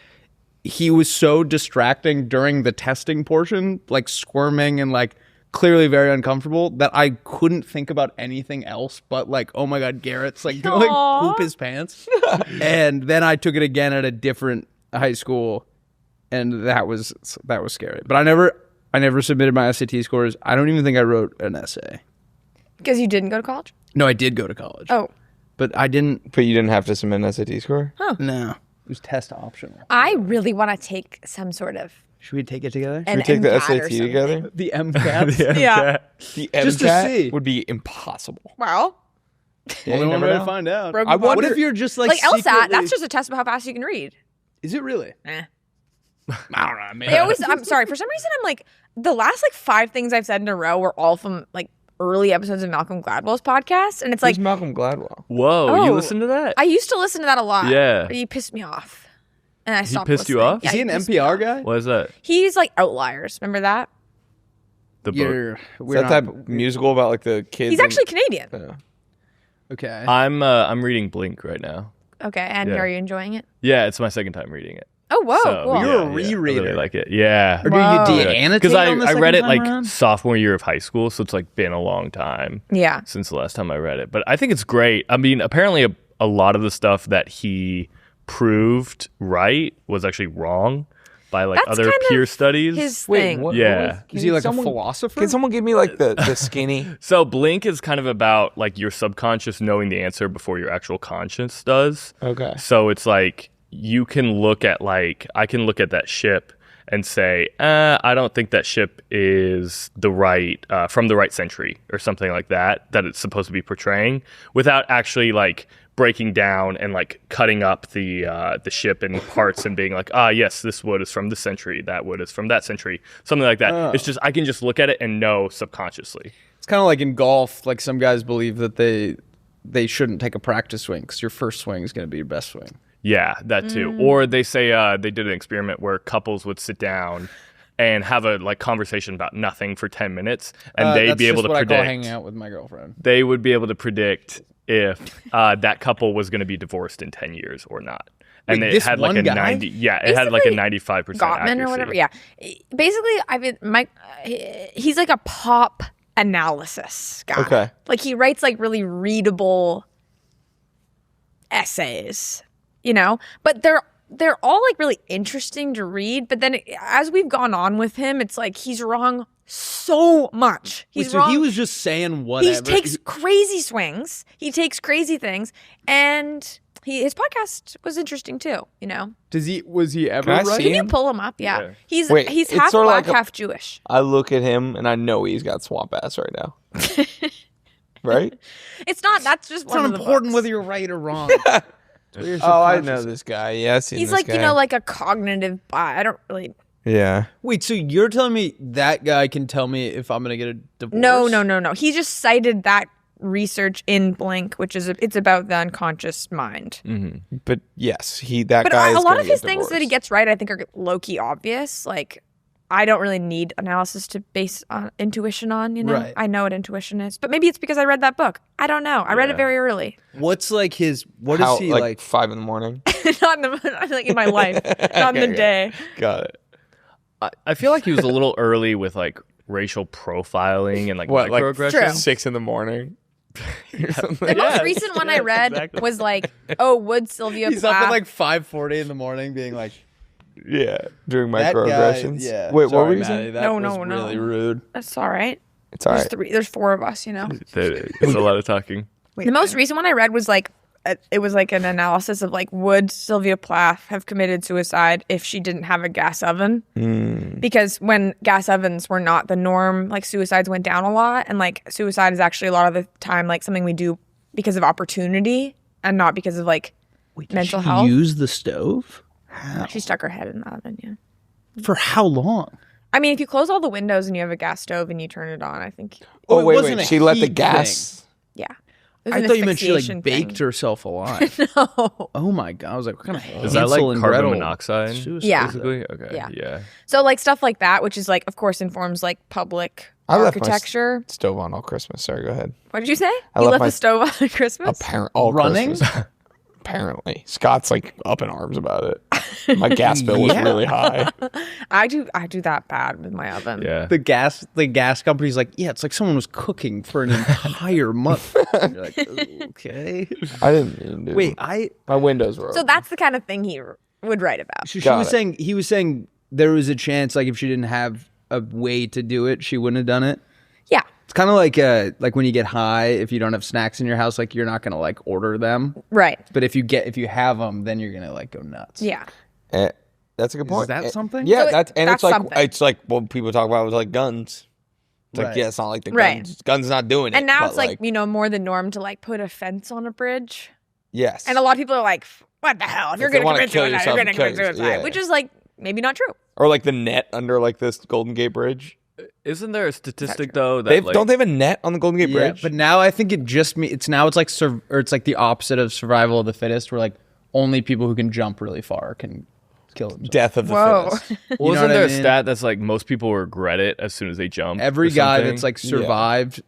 He was so distracting during the testing portion, like squirming and like clearly very uncomfortable, that I couldn't think about anything else but like, oh my god, Garrett's like gonna like poop his pants. And then I took it again at a different high school, and that was scary. But I never submitted my SAT scores. I don't even think I wrote an essay. Because you didn't go to college? No, I did go to college. Oh. But I didn't. But you didn't have to submit an SAT score? No, it was test optional. I really want to take some sort of Should we take it together? an We take the MCAT or SAT something. together? The MCAT. Yeah. The Just to MCAT see. would be impossible. Well, Yeah, Only you one never way to know. find out. Broke I the wonder- What if you're just like LSAT, secretly- that's just a test about how fast you can read. Is it really? Eh. I don't know, man. They always, I'm sorry, for some reason I'm like, the last like 5 things I've said in a row were all from like early episodes of Malcolm Gladwell's podcast, and it's like Who's Malcolm Gladwell? Whoa, you Oh, listen to that? I used to listen to that a lot. Yeah. But he pissed me off, and I He stopped. pissed you listening. off? Yeah, Is he an pissed me NPR off. guy? What is that? He's like Outliers. Remember that? The book. Is that type musical about like the kids? He's actually Canadian. Yeah. Okay. I'm reading Blink right now. Okay, and Yeah. are you enjoying it? Yeah, it's my second time reading it. Oh, whoa, So, cool. You're a I rereader. really like it. Yeah. Or do Wow. you annotate Because on the I read second it time like around? sophomore year of high school, so it's like been a long time Yeah. since the last time I read it. But I think it's great. I mean, apparently a lot of the stuff that he proved right was actually wrong by like That's other kind peer of studies. His Wait, thing. what? Yeah. Is he like a philosopher? Can someone give me like the skinny? So Blink is kind of about like your subconscious knowing the answer before your actual conscious does. Okay. So it's like you can look at like I can look at that ship and say, I don't think that ship is the right from the right century or something like that it's supposed to be portraying without actually like breaking down and like cutting up the ship in parts and being like, yes, this wood is from this century, that wood is from that century, something like that. It's just I can just look at it and know subconsciously. It's kind of like in golf. Like some guys believe that they shouldn't take a practice swing because your first swing is going to be your best swing. Yeah, that too. Or they say they did an experiment where couples would sit down and have a like conversation about nothing for 10 minutes, and they'd that's be able just to what I call predict. hanging out with my girlfriend. They would be able to predict if that couple was going to be divorced in 10 years or not. And Wait, it this had like one a guy? 90. Yeah, it had like a 95% Gottman accuracy. or whatever. Yeah. Basically, I mean, he's like a pop analysis guy. Okay. Like he writes like really readable essays, you know, but they're all like really interesting to read. But then as we've gone on with him, it's like he's wrong so much. He's So wrong. he was just saying He whatever. takes crazy swings. He takes crazy things, and his podcast was interesting too. You know, Was he ever Can I right? see can you him? pull him up? Yeah, Yeah. he's Wait, he's it's half sorta black, like a- half Jewish. I look at him and I know he's got swamp ass right now. Right? It's not. That's just It's one not of the important books. whether you're right or wrong. Oh, I know this guy. Yeah, I've seen He's this like guy. you know like a cognitive. I don't really. Yeah. Wait, so you're telling me that guy can tell me if I'm gonna get a divorce? No. He just cited that research in Blink, which is it's about the unconscious mind. But yes, that But guy is a lot gonna of his get things that he divorced. gets right, I think, are low key obvious. Like, I don't really need analysis to base intuition on. You know, Right. I know what intuition is, but maybe it's because I read that book. I don't know. I read it very early, What's like his? What How, is he like like? 5 in the morning? not in the like in my life, not in the day. Got it. I feel like he was a little early with like racial profiling and like What, like microaggressions. True. 6 in the morning? Or something. The Yeah. most recent one I read Exactly. was like, "Oh, would Sylvia He's up Plath?" at like 5:40 in the morning, being like, Yeah, doing that guy. microaggressions. Yeah. Wait, what Sorry, were you Maddie, saying? That No, was no, no. really rude. That's all right. It's all right. There's 4 of us, you know. There's a lot of talking. The most recent one I read was like it was like an analysis of like would Sylvia Plath have committed suicide if she didn't have a gas oven? Because when gas ovens were not the norm, like suicides went down a lot, and like suicide is actually a lot of the time like something we do because of opportunity and not because of like mental health. Use the stove She stuck her head in the oven. Yeah. for how long? I mean, if you close all the windows and you have a gas stove and you turn it on, I think Oh, it wait, wasn't a She let the heat gas. yeah. It was I an thought you meant she asphyxiation like baked thing. herself alive. No. Oh my god! I was like, what kind of Is that like Hansel and carbon Gretel monoxide? suicide? Yeah. Basically? Okay. Yeah. Yeah. So like stuff like that, which is like, of course, informs like public I left my architecture. Stove on all Christmas. Sorry, go ahead. What did you say? I You left left my- the stove on at Christmas? All Running? Christmas. Apparently, Scott's like up in arms about it. My gas bill was Yeah. really high. I do that bad with my oven. Yeah. The gas company's like, yeah, it's like someone was cooking for an entire month. You're like, okay. I didn't mean to. Wait, My windows were So open. that's the kind of thing he would write about. she Got was it. saying he was saying there was a chance like if she didn't have a way to do it, she wouldn't have done it. Yeah. It's kind of like when you get high, if you don't have snacks in your house, like you're not gonna like order them. Right. But if you have them, then you're gonna like go nuts. Yeah. That's a good point. that something? Yeah, So that's that's it's like something. it's like what people talk about with like guns. It's like Right. yeah, it's not like the Right. guns. Guns not doing it. And now but, it's like, you know, more the norm to like put a fence on a bridge. yes, And a lot of people are like, what the hell? If you're they going to wanna commit kill suicide, yourself, you're going to kill commit yourself. suicide. Yeah. Which is like maybe not true. or like the net under like this Golden Gate Bridge. Isn't there a statistic though that Don't they have a net on the Golden Gate Bridge? but now I think it's like it's like the opposite of survival of the fittest, where like only people who can jump really far can kill themselves. Death of the Whoa. fittest. Well, know isn't what I there a mean? stat that's like most people regret it as soon as they jump? Every or guy something? that's like survived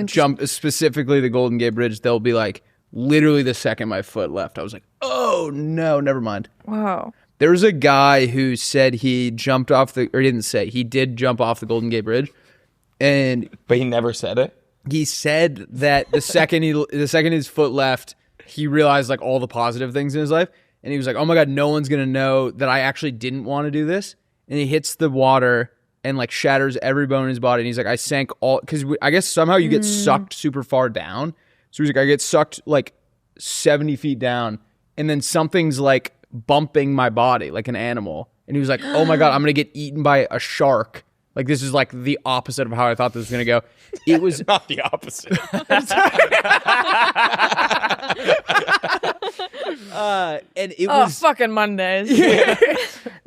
jump, specifically the Golden Gate Bridge, they'll be like, literally the second my foot left, I was like, oh no, never mind. Whoa. There was a guy who said he jumped off he did jump off the Golden Gate Bridge, and But he never said it. he said that the second his foot left, he realized like all the positive things in his life, and he was like, oh my god, no one's gonna know that I actually didn't want to do this. And he hits the water and like shatters every bone in his body, and he's like, I sank all, because I guess somehow you get sucked super far down. So he's like, I get sucked like 70 feet down, and then something's like bumping my body like an animal. And he was like, oh my God, I'm going to get eaten by a shark. Like, this is like the opposite of how I thought this was going to go. It was Not the opposite. and it Oh, was fucking Mondays.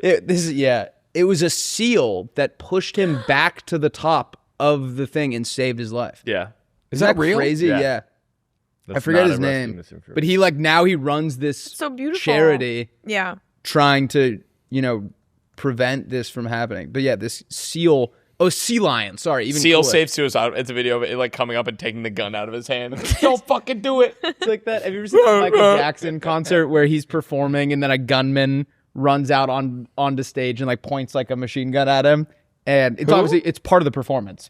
it was a seal that pushed him back to the top of the thing and saved his life. Yeah. Isn't that real? crazy? Yeah. Yeah. I That's forget not his a rescue name, misinformation. but he like now he runs this So beautiful. charity Yeah. trying to, prevent this from happening. But yeah, this seal, sea lion, sorry, even Seal cooler. saved suicide. It's a video of it like coming up and taking the gun out of his hand. Don't fucking do it. It's like that. Have you ever seen the Michael Jackson concert where he's performing and then a gunman runs out onto stage and like points like a machine gun at him? And it's obviously it's part of the performance.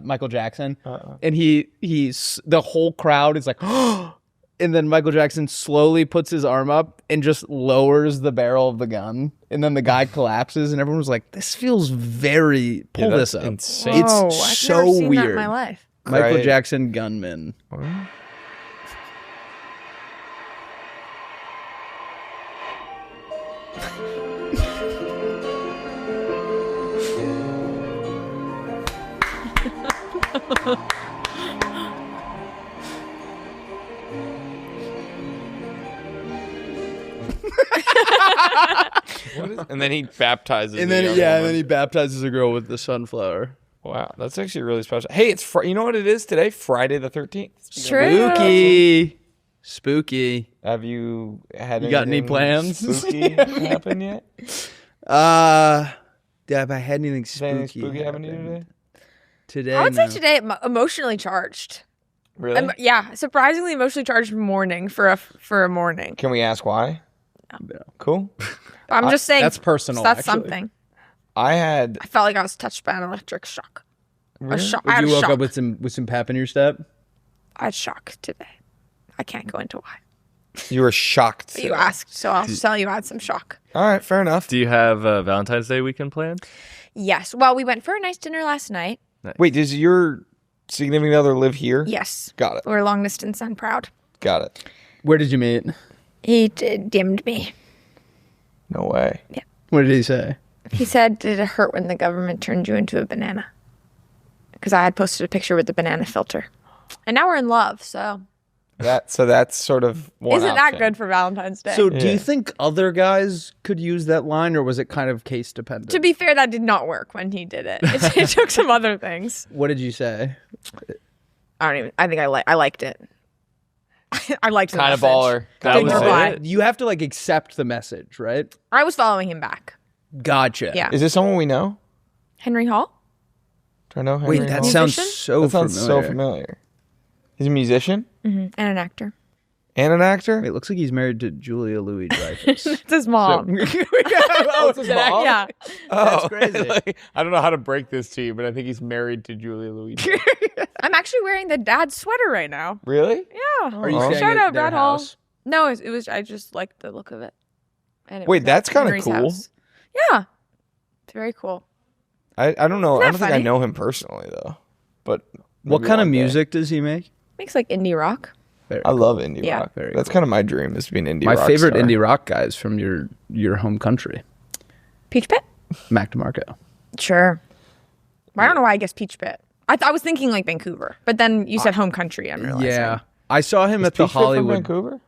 Michael Jackson, and he's the whole crowd is like, and then Michael Jackson slowly puts his arm up and just lowers the barrel of the gun, and then the guy collapses, and everyone was like, "This feels very pull this up." Insane. Whoa, It's I've so never seen weird. that in my life. Michael Right. Jackson gunman. And then he baptizes. And the then young and woman. then he baptizes a girl with the sunflower. Wow, that's actually really special. Hey, it's you know what it is today? Friday the 13th. Spooky, spooky. Have you had? You got any anything plans? Spooky happen yet? Have I had anything Is anything spooky? spooky happen to you today? Today, I would say no. today emotionally charged. Really? Yeah, surprisingly emotionally charged morning for a morning. Can we ask why? No. Cool. I'm just saying that's personal, That's actually. something. I had. I felt like I was touched by an electric shock. A shock. I Would had you a woke shock. up with some pep in your step? I had shock today. I can't go into why. You were shocked. But you asked, so I'll tell you I had some shock. All right, fair enough. Do you have Valentine's Day weekend planned? Yes. Well, we went for a nice dinner last night. Wait, does your significant other live here? Yes. Got it. We're long distance and proud. Got it. Where did you meet? He dimmed me. No way. What did he say? He said, did it hurt when the government turned you into a banana? Because I had posted a picture with the banana filter. And now we're in love, so. That's sort of one Isn't that option. good for Valentine's Day? So, do Yeah. you think other guys could use that line, or was it kind of case dependent? to be fair, that did not work when he did it. It took some other things. What did you say? I think I liked it. I liked the Kind of message. baller. That Didn't was reply. it? You have to like accept the message, right? I was following him back. Gotcha. Yeah. Is this someone we know? Henry Hall? Do I know Henry Wait, that Hall? sounds Musician? so That sounds familiar. so familiar. He's a musician And an actor. and an actor. Wait, it looks like he's married to Julia Louis-Dreyfus. It's his mom. Oh, it's his mom? Yeah. Oh, crazy. like, I don't know how to break this to you, but I think he's married to Julia Louis. I'm actually wearing the dad's sweater right now. Really? Yeah. Are you Oh. staying Shout at out their Brad Hall. house? No, it was. I just liked the look of it. And it Wait, was that's at kinda Henry's cool. house. Yeah. It's very cool. I don't know. Isn't I that don't think I funny? know him personally though. But What maybe kind of one day. music does he make? Makes like indie rock. Very I love indie Yeah. rock. Very That's kind of my dream is to be an indie My rock favorite star. indie rock guys from your home country, Peach Pit? Mac DeMarco. Sure. I don't know why I guess Peach Pit. I was thinking like Vancouver, but then you said home country. I'm realizing. Yeah, I saw him at Peach the Pit from Hollywood. Vancouver.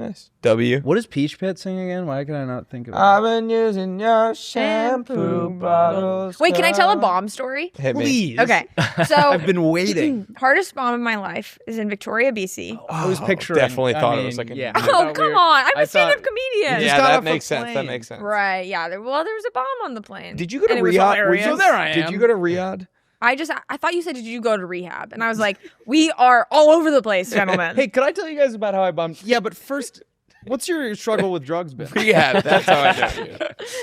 Nice. W. What does Peach Pit sing again? Why can I not think of it? I've been using your shampoo bottles. Wait, can I tell a bomb story? Hit me. Please. Okay, so I've been waiting. hardest bomb of my life is in Victoria, BC. I was picturing. Definitely thought it was mean, like a- yeah. Oh, come on. I'm I a stand-up thought- comedian. just Yeah, got that off a makes sense. That plane. makes sense. Right, yeah. There was a bomb on the plane. Did you go to And it was Riyadh? hilarious. So there I am. Did you go to Riyadh? I thought you said, did you go to rehab? And I was like, we are all over the place, gentlemen. Hey, could I tell you guys about how I bombed? Yeah, but first, what's your struggle with drugs been? Riyadh. That's how I know you.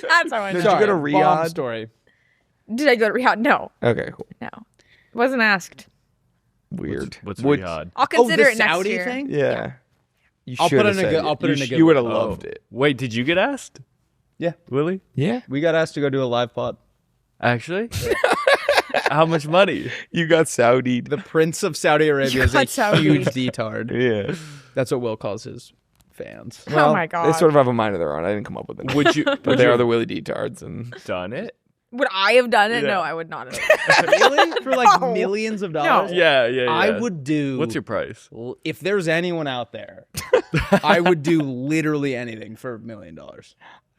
That's how I know. Did you go to Bomb Riyadh? story. Did I go to rehab? No, Okay, cool. no. Wasn't asked. Weird. What's Would- Riyadh? I'll consider the it next Saudi year. thing? Yeah. You I'll should put have in a said good- it. I'll put You in a sh- good You would one. have loved it. Wait, did you get asked? Yeah, Willie? Yeah. we got asked to go do a live pod. Actually? How much money? You got Saudi'd. The Prince of Saudi Arabia is a got Saudi. huge detard. Yeah. That's what Will calls his fans. Oh my God. They sort of have a mind of their own. I didn't come up with it. Would you But they are the Willie Detards. And done it? Would I have done it? Yeah. No, I would not have. Really? For like No. millions of dollars? No. Yeah. I would do. What's your price? If there's anyone out there, I would do literally anything for $1 million.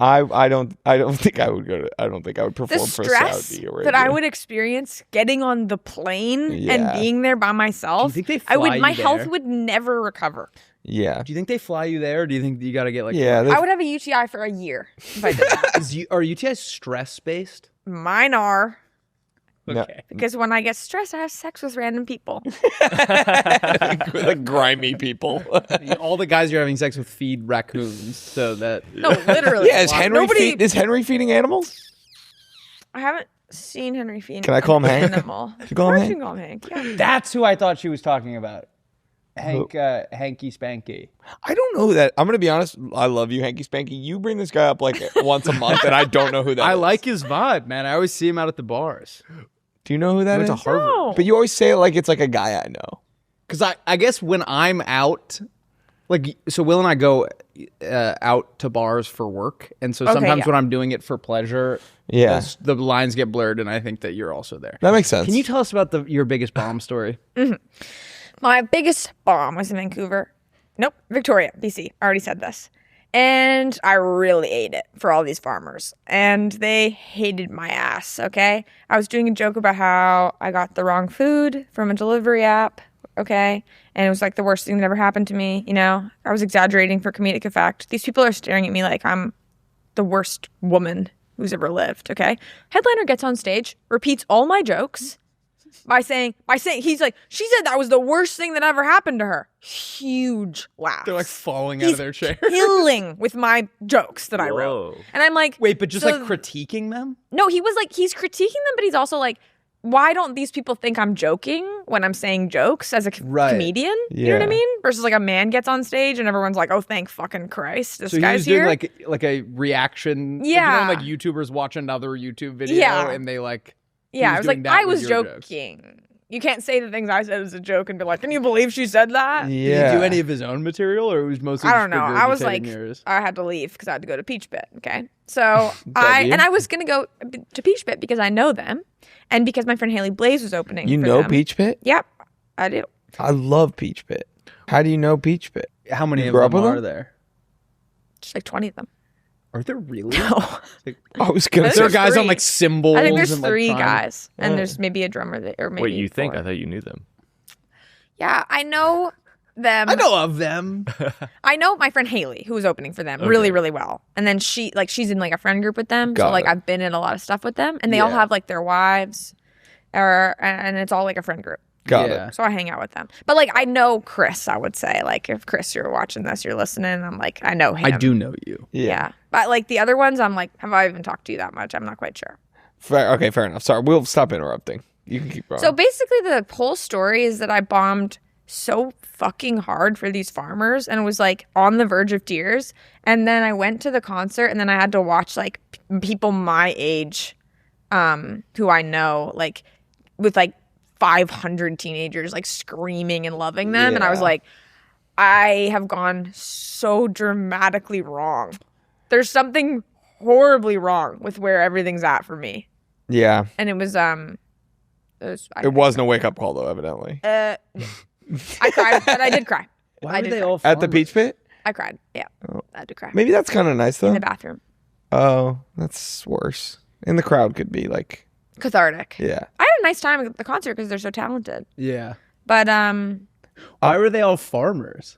I don't think I would go to. I don't think I would The perform for stress Saudi Arabia. that I would experience getting on the plane Yeah. and being there by myself, Do you think they I would. fly My you health there? would never recover. Yeah. Do you think they fly you there? Or do you think you got to get like? Yeah. I would have a UTI for a year if I did that. Are UTIs stress based? Mine are. No. Okay. Because when I get stressed, I have sex with random people. like grimy people. All the guys you're having sex with feed raccoons, so that No, literally. Yeah. Is Henry feeding animals? I haven't seen Henry feeding. Can I call him Hank? Animal. You call him Of course Hank? you can call him Hank. Yeah. that's who I thought she was talking about. Hanky Spanky. I don't know who that. I'm gonna be honest. I love you, Hanky Spanky. You bring this guy up like once a month, and I don't know who that is. I like his vibe, man. I always see him out at the bars. Do you know who that Went is? to Harvard. No. But you always say it like it's like a guy I know. Because I guess when I'm out, like, so Will and I go out to bars for work. And so sometimes yeah. when I'm doing it for pleasure, Yeah. the lines get blurred. And I think that you're also there. That makes sense. Can you tell us about your biggest bomb story? My biggest bomb was in Vancouver. Nope, Victoria, BC. I already said this. And I really ate it for all these farmers. And they hated my ass, okay? I was doing a joke about how I got the wrong food from a delivery app, okay? And it was like the worst thing that ever happened to me, you know? I was exaggerating for comedic effect. These people are staring at me like I'm the worst woman who's ever lived, okay? Headliner gets on stage, repeats all my jokes, by saying he's like, she said that was the worst thing that ever happened to her. Huge laughs. They're like falling out of their chair. Killing with my jokes that I wrote. Whoa. And I'm like, Wait, but just so- like critiquing them? no, he was like, he's critiquing them, but he's also like, why don't these people think I'm joking when I'm saying jokes as a Right. comedian? You know what I Yeah. mean? Versus like a man gets on stage and everyone's like, oh, thank fucking Christ, this So he guy's was doing here. like a reaction. Yeah. You know, like YouTubers watch another YouTube video Yeah. and they like. yeah, was I was doing like, that I with was your jokes. joking. You can't say the things I said as a joke and be like, can you believe she said that? Did Yeah. he do any of his own material, or it was mostly? I just don't know. I was regurgitating like, yours? I had to leave because I had to go to Peach Pit. Okay, so I was gonna go to Peach Pit because I know them, and because my friend Haley Blaze was opening. You for know them. Peach Pit? Yep, I do. I love Peach Pit. How do you know Peach Pit? How many You of grew up them with are them? there? Just like 20 of them. Are there really? No, I was gonna I Is think say there there's guys on three. like cymbals? I think there's and, like, 3 triangles? guys, and there's maybe a drummer there, or maybe. Wait, you think? 4. I thought you knew them. Yeah, I know them. I know of them. I know my friend Haley, who was opening for them, Okay. really, really well. And then she's in like a friend group with them. Got so like it. I've been in a lot of stuff with them, and they all Yeah. have like their wives, and it's all like a friend group. Got Yeah. it. So I hang out with them. But like I know Chris, I would say. Like if Chris, you're watching this, you're listening, I'm like, I know him. I do know you. Yeah. But like the other ones, I'm like, have I even talked to you that much? I'm not quite sure. Okay, fair enough. Sorry, we'll stop interrupting. You can keep going. So basically the whole story is that I bombed so fucking hard for these farmers and was like on the verge of tears. And then I went to the concert and then I had to watch like people my age who I know, like with like 500 teenagers like screaming and loving them. And I was Yeah. like, I have gone so dramatically wrong. There's something horribly wrong with where everything's at for me. yeah, And it was it wasn't a wake up call though, evidently. I cried, but I did cry. Why I were did they cry. all At the farmers? Peach Pit? I cried. Yeah, I had to cry Maybe that's kind of nice, in though. the bathroom. Oh, that's worse. And the crowd could be like... Cathartic. Yeah. I had a nice time at the concert because they're so talented. Yeah. But Why were they all farmers?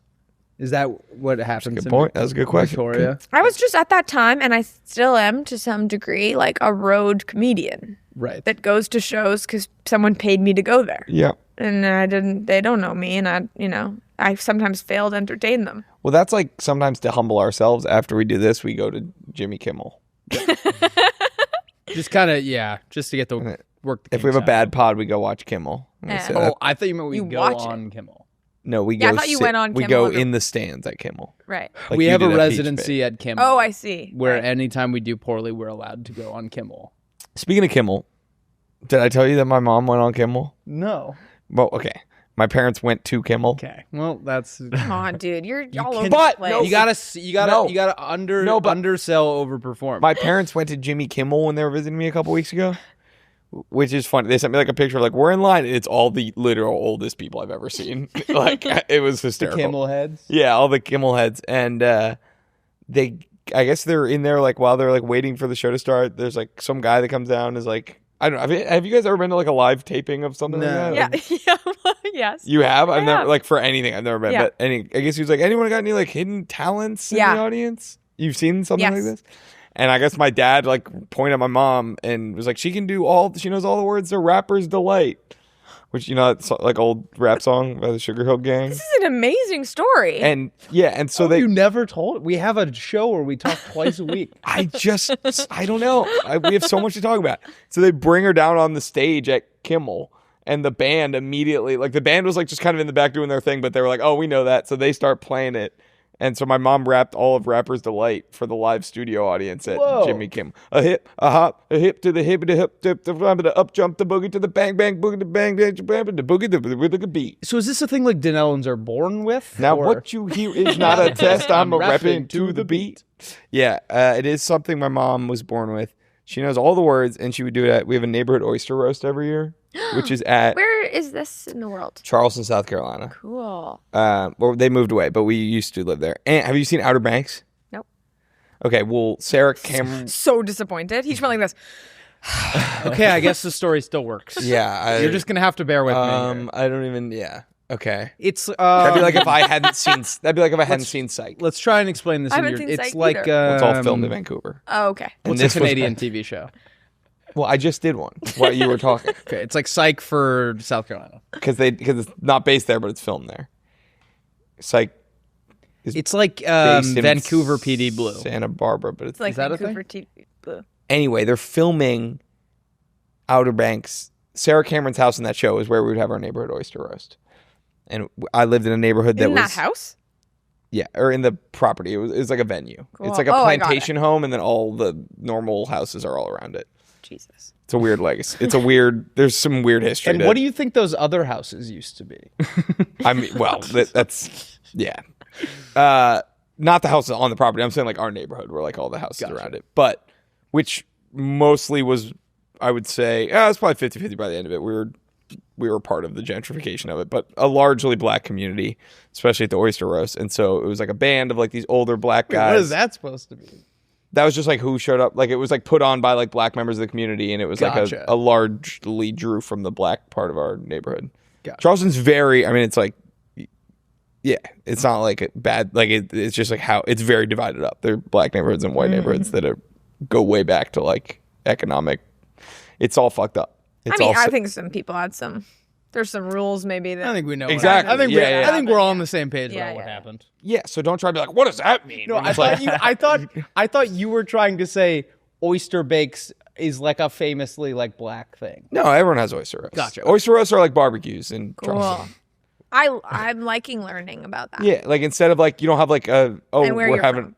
Is that what happens? Good point. That's a good question. Victoria. I was just at that time, and I still am to some degree, like a road comedian Right. that goes to shows because someone paid me to go there. Yeah. And they don't know me, and I sometimes fail to entertain them. Well, that's like sometimes to humble ourselves. After we do this, we go to Jimmy Kimmel. Just kind of, just to get the work. If we have a bad pod, we go watch Kimmel. Oh, I thought you meant we You go watch on Kimmel. No, we Yeah, go. I thought you went on We Kimmel go every- in the stands at Kimmel. Right. Like We you have a did at Peach residency Pit. at Kimmel. Oh, I see. Where Right. anytime we do poorly, we're allowed to go on Kimmel. Speaking of Kimmel, did I tell you that my mom went on Kimmel? No. Well, okay. My parents went to Kimmel. Okay. Well, that's. Come on, dude. You're all over But the place. no, You gotta undersell, overperform. My parents went to Jimmy Kimmel when they were visiting me a couple weeks ago, which is funny. They sent me like a picture, like we're in line. And it's all the literal oldest people I've ever seen. Like it was hysterical. Kimmel heads. Yeah, all the Kimmel heads, and they. I guess they're in there like while they're like waiting for the show to start. There's like some guy that comes down and is like, I don't know. Have you guys ever been to like a live taping of something No. like that? Yeah. Yeah. Yes. You have? I've never have. like for anything. I've never been. Yeah. But I guess he was like, anyone got any like hidden talents in Yeah. the audience? You've seen something Yes. like this? And I guess my dad like pointed at my mom and was like, she knows all the words to Rapper's Delight, which it's like old rap song by the Sugar Hill Gang. This is an amazing story. And yeah, and so You never told. We have a show where we talk twice a week. I don't know. We have so much to talk about. So they bring her down on the stage at Kimmel, and the band immediately, like the band was like just kind of in the back doing their thing, but they were like, oh, we know that. So they start playing it. And so my mom rapped all of Rapper's Delight for the live studio audience at Whoa. Jimmy Kimmel. A hip, a hop, a hip to the hip, the hip, the up jump, the boogie to the bang, bang, boogie to bang, bang, bang, the boogie with the beat. So is this a thing like Denellans are born with? Now or- what you hear is not a test. I'm a rapping rapping to the beat. Yeah, it is something my mom was born with. She knows all the words, and she would do it. We have a neighborhood oyster roast every year, which is at Where is this in the world? Charleston, South Carolina. Cool. Well, they moved away, but we used to live there. And have you seen Outer Banks? Nope. Okay, well, Sarah Cameron. So disappointed. He's went like this. Okay, I guess the story still works. Yeah, You're just gonna have to bear with me. Here. I don't even. Yeah. Okay. It's That'd be like if I hadn't seen. That'd be like if I hadn't seen Psych. Let's try and explain this. I in haven't your, seen it's Psych like either. It's all filmed in Vancouver. Oh, okay. What's this a was- Canadian TV show? Well, I just did one while you were talking Okay, it's like Psych for South Carolina. because it's not based there, but it's filmed there. Psych. It's like based in Vancouver PD Blue. Santa Barbara, but It's like Is that a Vancouver TV Blue. anyway, they're filming Outer Banks. Sarah Cameron's house in that show is where we would have our neighborhood oyster roast. And I lived in a neighborhood that In was that house? yeah, or in the property. It was like a venue. Cool. It's like a Oh, I got plantation home, and then all the normal houses are all around it. Jesus. It's a weird legacy. It's a weird. There's some weird history. And what do you think those other houses used to be? I mean, well, that's yeah. Not the houses on the property. I'm saying like our neighborhood, where like all the houses around it, but which mostly was, I would say, it's probably 50-50 by the end of it. We were part of the gentrification of it, but a largely black community, especially at the oyster roast. And so it was like a band of like these older black guys. What is that supposed to be? That was just like who showed up. Like it was like put on by like black members of the community, and it was Gotcha. like a largely drew from the black part of our neighborhood. Gotcha. Charleston's very. I mean, it's like, yeah, it's not like bad. Like it's just like how it's very divided up. There are black neighborhoods and white neighborhoods that go way back to like economic. It's all fucked up. It's I mean, all I think some people had some. There's some rules maybe that. I think we know Exactly. I think Yeah, I think we're all on the same page Yeah, about what yeah. happened. yeah. So don't try to be like, what does that mean? No, When I it's like- thought you were trying to say oyster bakes is like a famously like black thing. No, everyone has oyster roast. Gotcha. Oyster roasts are like barbecues in Cool. Charleston. I'm liking learning about that. Yeah, like instead of like you don't have like And where we're you're having from.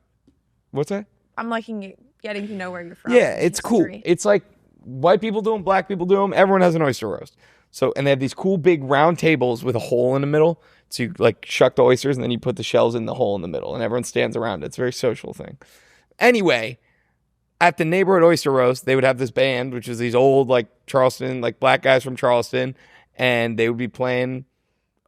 what's that? I'm liking getting to know where you're from. Yeah, it's cool. history. It's like white people do them, black people do them. Everyone has an oyster roast. So, and they have these cool big round tables with a hole in the middle. So you like shuck the oysters and then you put the shells in the hole in the middle and everyone stands around it. It's a very social thing. Anyway, at the neighborhood oyster roast, they would have this band, which is these old like Charleston, like black guys from Charleston. And they would be playing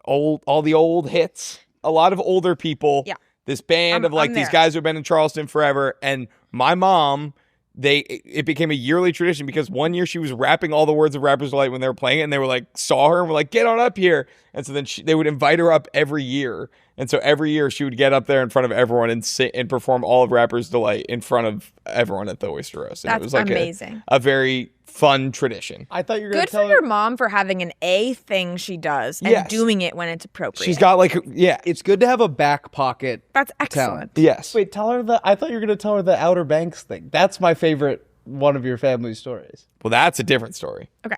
all the old hits. A lot of older people. Yeah. this band of like I'm these there. guys who've been in Charleston forever. And my mom, it became a yearly tradition because one year she was rapping all the words of Rapper's Delight when they were playing it, and they were like, saw her and were like, get on up here. And so then they would invite her up every year. And so every year she would get up there in front of everyone and sit and perform all of Rapper's Delight in front of everyone at the Oyster Roast. And That's it was like amazing. a very fun tradition. I thought you were going Good to tell for your mom for having an A thing she does and Yes. doing it when it's appropriate. She's got like, yeah. It's good to have a back pocket That's talent. excellent. Yes. Wait, tell her I thought you were going to tell her the Outer Banks thing. That's my favorite one of your family stories. Well, that's a different story. Okay.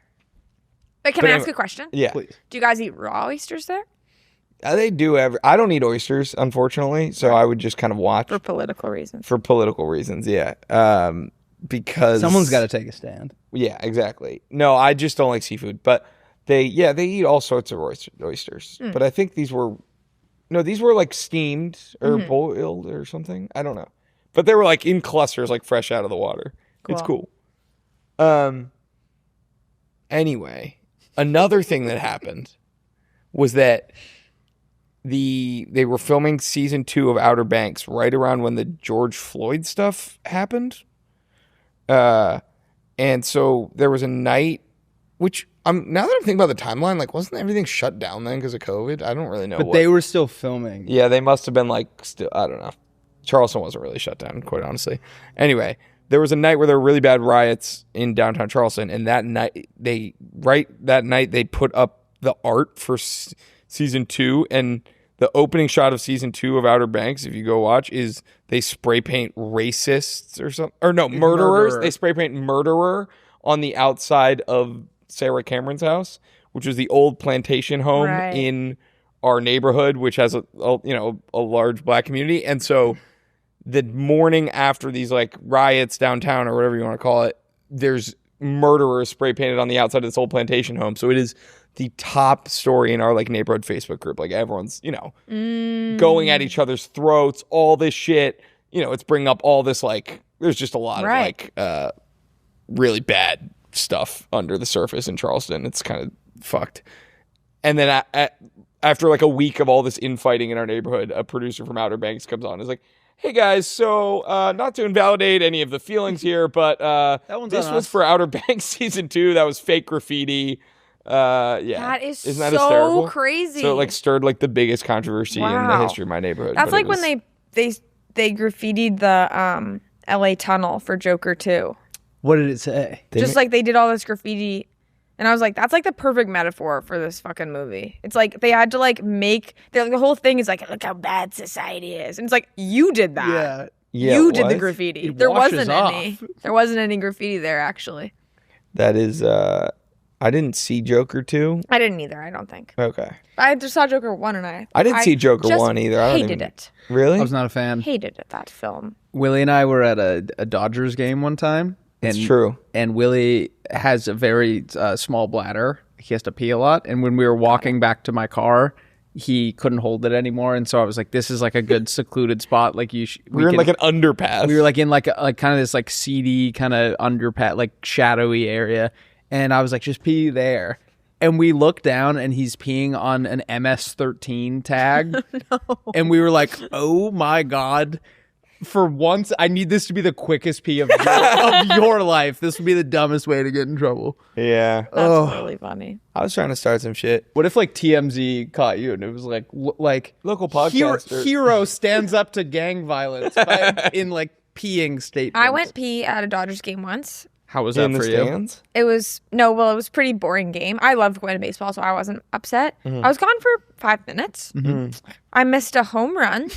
But can But I ask anyway, a question? Yeah. Please. Do you guys eat raw oysters there? They do I don't eat oysters, unfortunately, so I would just kind of watch For political reasons. for political reasons, yeah. Because Someone's got to take a stand. Yeah, exactly. No, I just don't like seafood, but they eat all sorts of oysters. But I think these were like steamed or boiled or something. I don't know. But they were like in clusters, like fresh out of the water. It's cool. Anyway, another thing that happened was that they were filming season 2 of Outer Banks right around when the George Floyd stuff happened. And so there was a night, which now that I'm thinking about the timeline, like wasn't everything shut down then because of COVID? I don't really know. But they were still filming. Yeah, they must have been like still. I don't know. Charleston wasn't really shut down, quite honestly. Anyway, there was a night where there were really bad riots in downtown Charleston, and that night they put up the art for season 2, and the opening shot of season 2 of Outer Banks, if you go watch, is they spray paint racists or something, or no, murderers. Murderer. They spray paint murderer on the outside of Sarah Cameron's house, which was the old plantation home Right. in our neighborhood, which has a large black community. And so the morning after these like riots downtown or whatever you want to call it, there's murderers spray painted on the outside of this old plantation home. So it is the top story in our like neighborhood Facebook group. Like everyone's, going at each other's throats, all this shit. It's bringing up all this like, there's just a lot Right. of like really bad stuff under the surface in Charleston. It's kind of fucked. And then after like a week of all this infighting in our neighborhood, a producer from Outer Banks comes on and is like, hey guys, so not to invalidate any of the feelings here, but one's this on was us. for Outer Banks season 2. That was fake graffiti. Yeah, That is Isn't that so hysterical? crazy. So it like stirred like the biggest controversy in the Wow. history of my neighborhood. That's but like it when was- they graffitied the LA tunnel for Joker 2. What did it say? Just like they did all this graffiti. And I was like, that's like the perfect metaphor for this fucking movie. It's like they had to like the whole thing is like, look how bad society is. And it's like, you did that. Yeah, You it did the was. graffiti. It There washes wasn't any. off. There wasn't any graffiti there, actually. That is, I didn't see Joker 2. I didn't either, I don't think. Okay. I just saw Joker 1 and I didn't see Joker just 1 either. I don't hated even- it. Really? I was not a fan. Hated it, that film. Willie and I were at a Dodgers game one time. And, It's true. And Willie has a very small bladder. He has to pee a lot. And when we were walking back to my car, he couldn't hold it anymore. And so I was like, this is like a good secluded spot. Like we We're in like an underpass. we were like in like kind of this like seedy kind of underpass, like shadowy area. And I was like, just pee there. And we looked down and he's peeing on an MS-13 tag. And we were like, oh my God. For once, I need this to be the quickest pee of your life. This would be the dumbest way to get in trouble. Yeah. That's really funny. I was trying to start some shit. What if like TMZ caught you and it was like Local podcaster. hero stands up to gang violence in like peeing statements. I went pee at a Dodgers game once. How was that in the for you? stands? It was it was a pretty boring game. I loved going to baseball, so I wasn't upset. I was gone for 5 minutes. I missed a home run,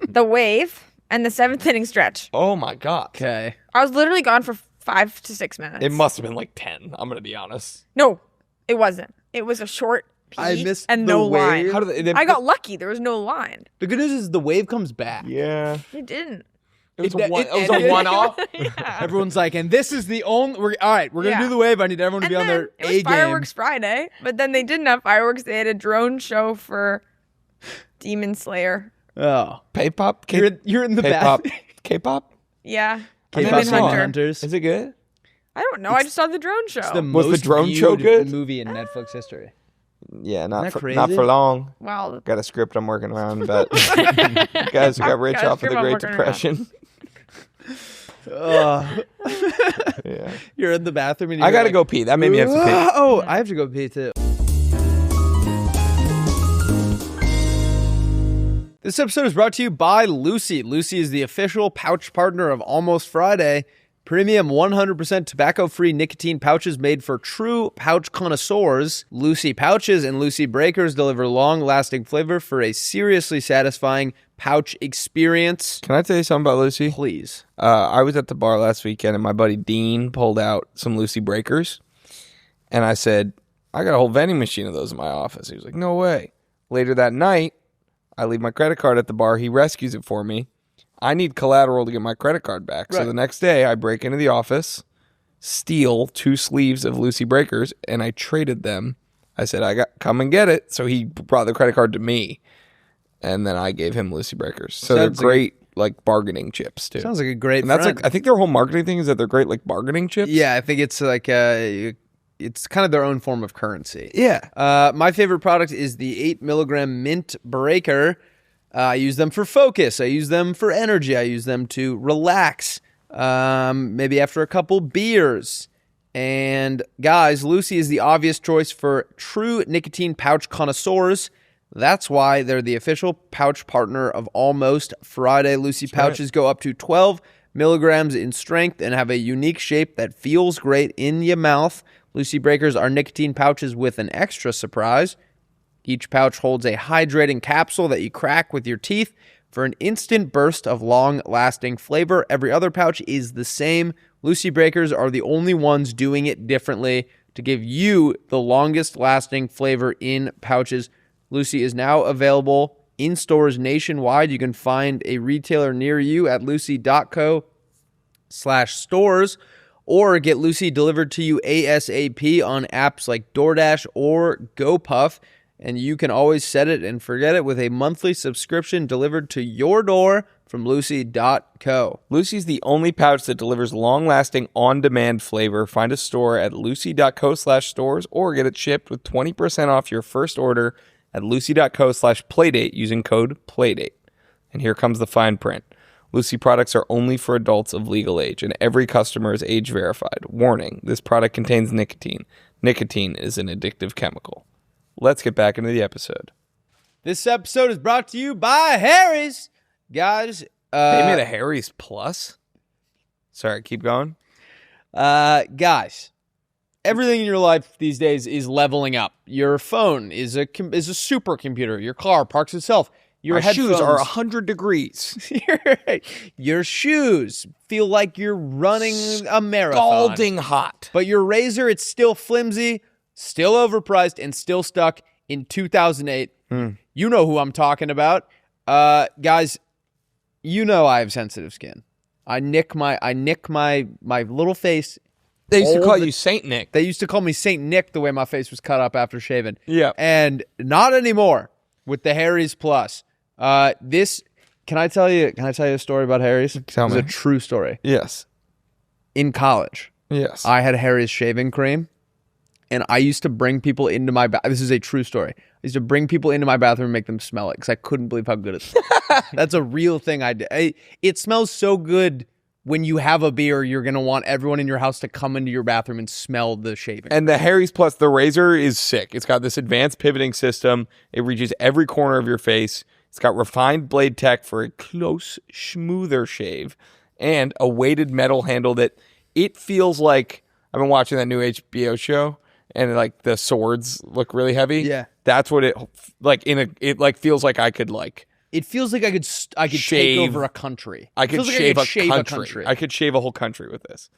the wave, and the 7th inning stretch. Oh my God. Okay. I was literally gone for 5 to 6 minutes. It must have been like 10. I'm going to be honest. No, it wasn't. It was a short pee I missed and the no wave. line. How did they, I got lucky. There was no line. The good news is the wave comes back. Yeah. It didn't. It was, It- a, one, it it was ended. a one-off. Yeah. Everyone's like, and this is the only. All right, we're gonna Yeah. do the wave. I need everyone to And be on then their it was A game. fireworks Friday, but then they didn't have fireworks. They had a drone show for Demon Slayer. Oh, K-pop? you're in the K-pop? back. K-pop? Yeah. K-pop Demon song. Hunter. Hunters. Is it good? I don't know. I just saw the drone show. It's the Was the most drone show viewed good? movie in Netflix history. Yeah, that not crazy? for long. Well, Got a script I'm working around about guys who got rich Got a off of script the I'm Great working around. Depression. Yeah. You're in the bathroom and I you're gotta like, go pee. That made me have to pee. Oh, I have to go pee too. This episode is brought to you by Lucy. Lucy is the official pouch partner of Almost Friday. Premium 100% tobacco-free nicotine pouches made for true pouch connoisseurs. Lucy pouches and Lucy breakers deliver long-lasting flavor for a seriously satisfying pouch experience. Can I tell you something about Lucy? Please. I was at the bar last weekend and my buddy Dean pulled out some Lucy breakers. And I said, I got a whole vending machine of those in my office. He was like, no way. Later that night, I leave my credit card at the bar. He rescues it for me. I need collateral to get my credit card back. Right. So the next day, I break into the office, steal 2 sleeves of Lucy breakers, and I traded them. I said, come and get it. So he brought the credit card to me, and then I gave him Lucy breakers. So they're great, like bargaining chips too. Sounds like a great And that's friend. like, I think their whole marketing thing is that they're great, like bargaining chips. Yeah, I think it's like it's kind of their own form of currency. Yeah. My favorite product is the 8 milligram mint breaker. I use them for focus. I use them for energy. I use them to relax, maybe after a couple beers. And guys, Lucy is the obvious choice for true nicotine pouch connoisseurs. That's why they're the official pouch partner of Almost Friday. Lucy pouches go up to 12 milligrams in strength and have a unique shape that feels great in your mouth. Lucy breakers are nicotine pouches with an extra surprise. Each pouch holds a hydrating capsule that you crack with your teeth for an instant burst of long-lasting flavor. Every other pouch is the same. Lucy breakers are the only ones doing it differently to give you the longest-lasting flavor in pouches. Lucy is now available in stores nationwide. You can find a retailer near you at lucy.co/stores or get Lucy delivered to you ASAP on apps like DoorDash or GoPuff. And you can always set it and forget it with a monthly subscription delivered to your door from lucy.co. Lucy's the only pouch that delivers long-lasting, on-demand flavor. Find a store at lucy.co/stores or get it shipped with 20% off your first order at lucy.co/playdate using code PLAYDATE. And here comes the fine print. Lucy products are only for adults of legal age, and every customer is age verified. Warning, this product contains nicotine. Nicotine is an addictive chemical. Let's get back into the episode. This episode is brought to you by Harry's. Guys, They made a Harry's Plus? Sorry, keep going. Guys, everything in your life these days is leveling up. Your phone is a supercomputer. Your car parks itself. Your My shoes headphones are 100 degrees. Your shoes feel like you're running a marathon. Scalding hot. But your razor, it's still flimsy, still overpriced, and still stuck in 2008. You know who I'm talking about. Guys, you know I have sensitive skin. I nick my little face. They used to call you Saint Nick. They used to call me Saint Nick the way my face was cut up after shaving. Yeah. And not anymore with the Harry's Plus. Can I tell you a story about Harry's? Tell me. It's a true story. Yes. In college, Yes. I had Harry's shaving cream, and I used to bring people into my this is a true story. I used to bring people into my bathroom and make them smell it because I couldn't believe how good it smelled. That's a real thing I did. It smells so good when you have a beer, you're going to want everyone in your house to come into your bathroom and smell the shaving. And the Harry's Plus, the razor is sick. It's got this advanced pivoting system. It reaches every corner of your face. It's got refined blade tech for a close, smoother shave and a weighted metal handle that it feels like I've been watching that new HBO show and like the swords look really heavy. Yeah. That's what it like it like feels like I could like It feels like I could take shave. over a country. I could Feels like shave, I could a country. I could shave a whole country with this.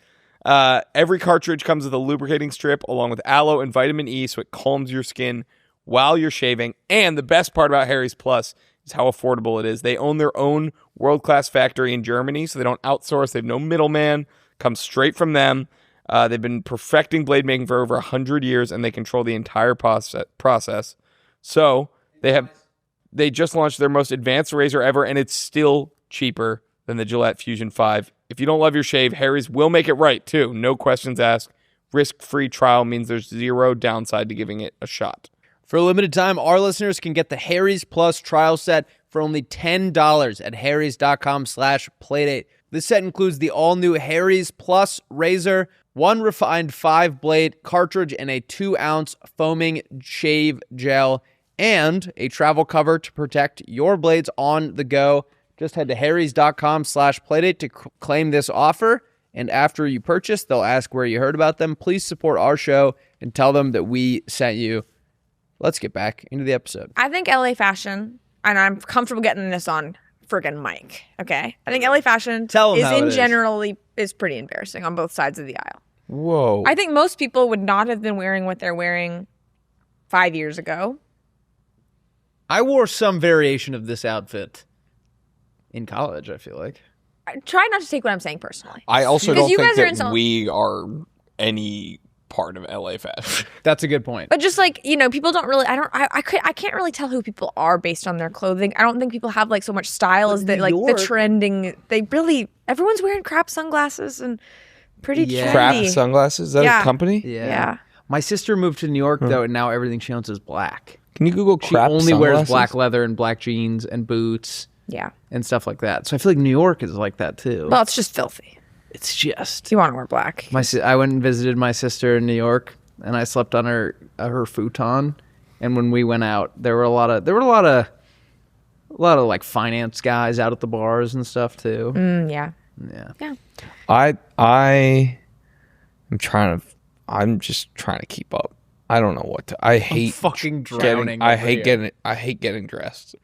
Every cartridge comes with a lubricating strip along with aloe and vitamin E so it calms your skin while you're shaving. And the best part about Harry's Plus is how affordable it is. They own their own world-class factory in Germany, so they don't outsource. They have no middleman. Comes straight from them. They've been perfecting blade making for over 100 years, and they control the entire process. So they just launched their most advanced razor ever, and it's still cheaper than the Gillette Fusion 5. If you don't love your shave, Harry's will make it right, too. No questions asked. Risk-free trial means there's zero downside to giving it a shot. For a limited time, our listeners can get the Harry's Plus trial set for only $10 at harrys.com/playdate. This set includes the all-new Harry's Plus razor, one refined 5-blade cartridge, and a 2-ounce foaming shave gel, and a travel cover to protect your blades on the go. Just head to harrys.com/playdate to claim this offer. And after you purchase, they'll ask where you heard about them. Please support our show and tell them that we sent you. Let's get back into the episode. I think LA fashion, and I'm comfortable getting this on friggin' mic, okay? I think LA fashion Tell 'em how it is. generally is pretty embarrassing on both sides of the aisle. Whoa. I think most people would not have been wearing what they're wearing 5 years ago. I wore some variation of this outfit in college, I feel like. I try not to take what I'm saying personally. I also Because don't you think guys are that in some- we are any part of LA fashion. That's a good point. But just like, people don't really, I can't really tell who people are based on their clothing. I don't think people have like so much style as that, like the trending, everyone's wearing crap sunglasses and pretty trendy. Crap sunglasses? Is that Yeah. a company? Yeah. My sister moved to New York, though, and now everything she owns is black. Can you Google She crap only wears sunglasses? black leather and black jeans and boots Yeah. and stuff like that. So I feel like New York is like that, too. Well, it's just filthy. It's just... You want to wear black. I went and visited my sister in New York, and I slept on her futon. And when we went out, there were a lot of like finance guys out at the bars and stuff too. Yeah. Yeah. I'm just trying to keep up. I don't know what to. I hate fucking drowning. I hate getting dressed.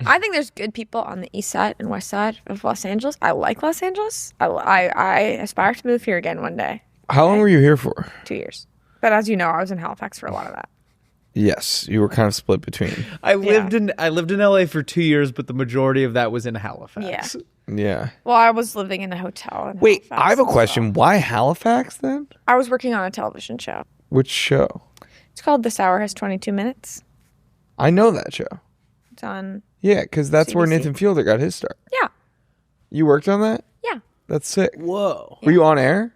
I think there's good people on the east side and west side of Los Angeles. I like Los Angeles. I aspire to move here again one day. How long were you here for? 2 years. But as you know, I was in Halifax for a lot of that. Yes, you were kind of split between. I lived in LA for 2 years, but the majority of that was in Halifax. Yeah. Yeah. Well, I was living in a hotel in Wait, Halifax I have a as question. well. Why Halifax then? I was working on a television show. Which show? It's called This Hour Has 22 Minutes. I know that show. It's on... Yeah, because that's where CBC. Nathan Fielder got his start. Yeah. You worked on that? Yeah. That's sick. Whoa. Were you on air?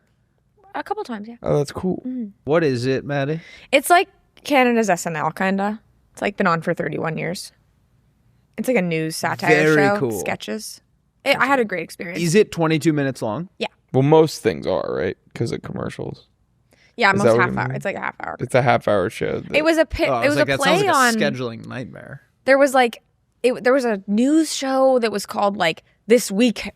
A couple times, yeah. Oh, that's cool. What is it, Maddie? It's like Canada's SNL, kind of. It's like been on for 31 years. It's like a news satire Very show. cool. Sketches. I had a great experience. Is it 22 minutes long? Yeah. Well, most things are, right? Because of commercials. Yeah, Is most that what half you hour. mean? It's like a half hour. It's a half-hour show. It was a Oh, I it was like, a that play sounds like on a scheduling nightmare. there was like there was a news show that was called like This Week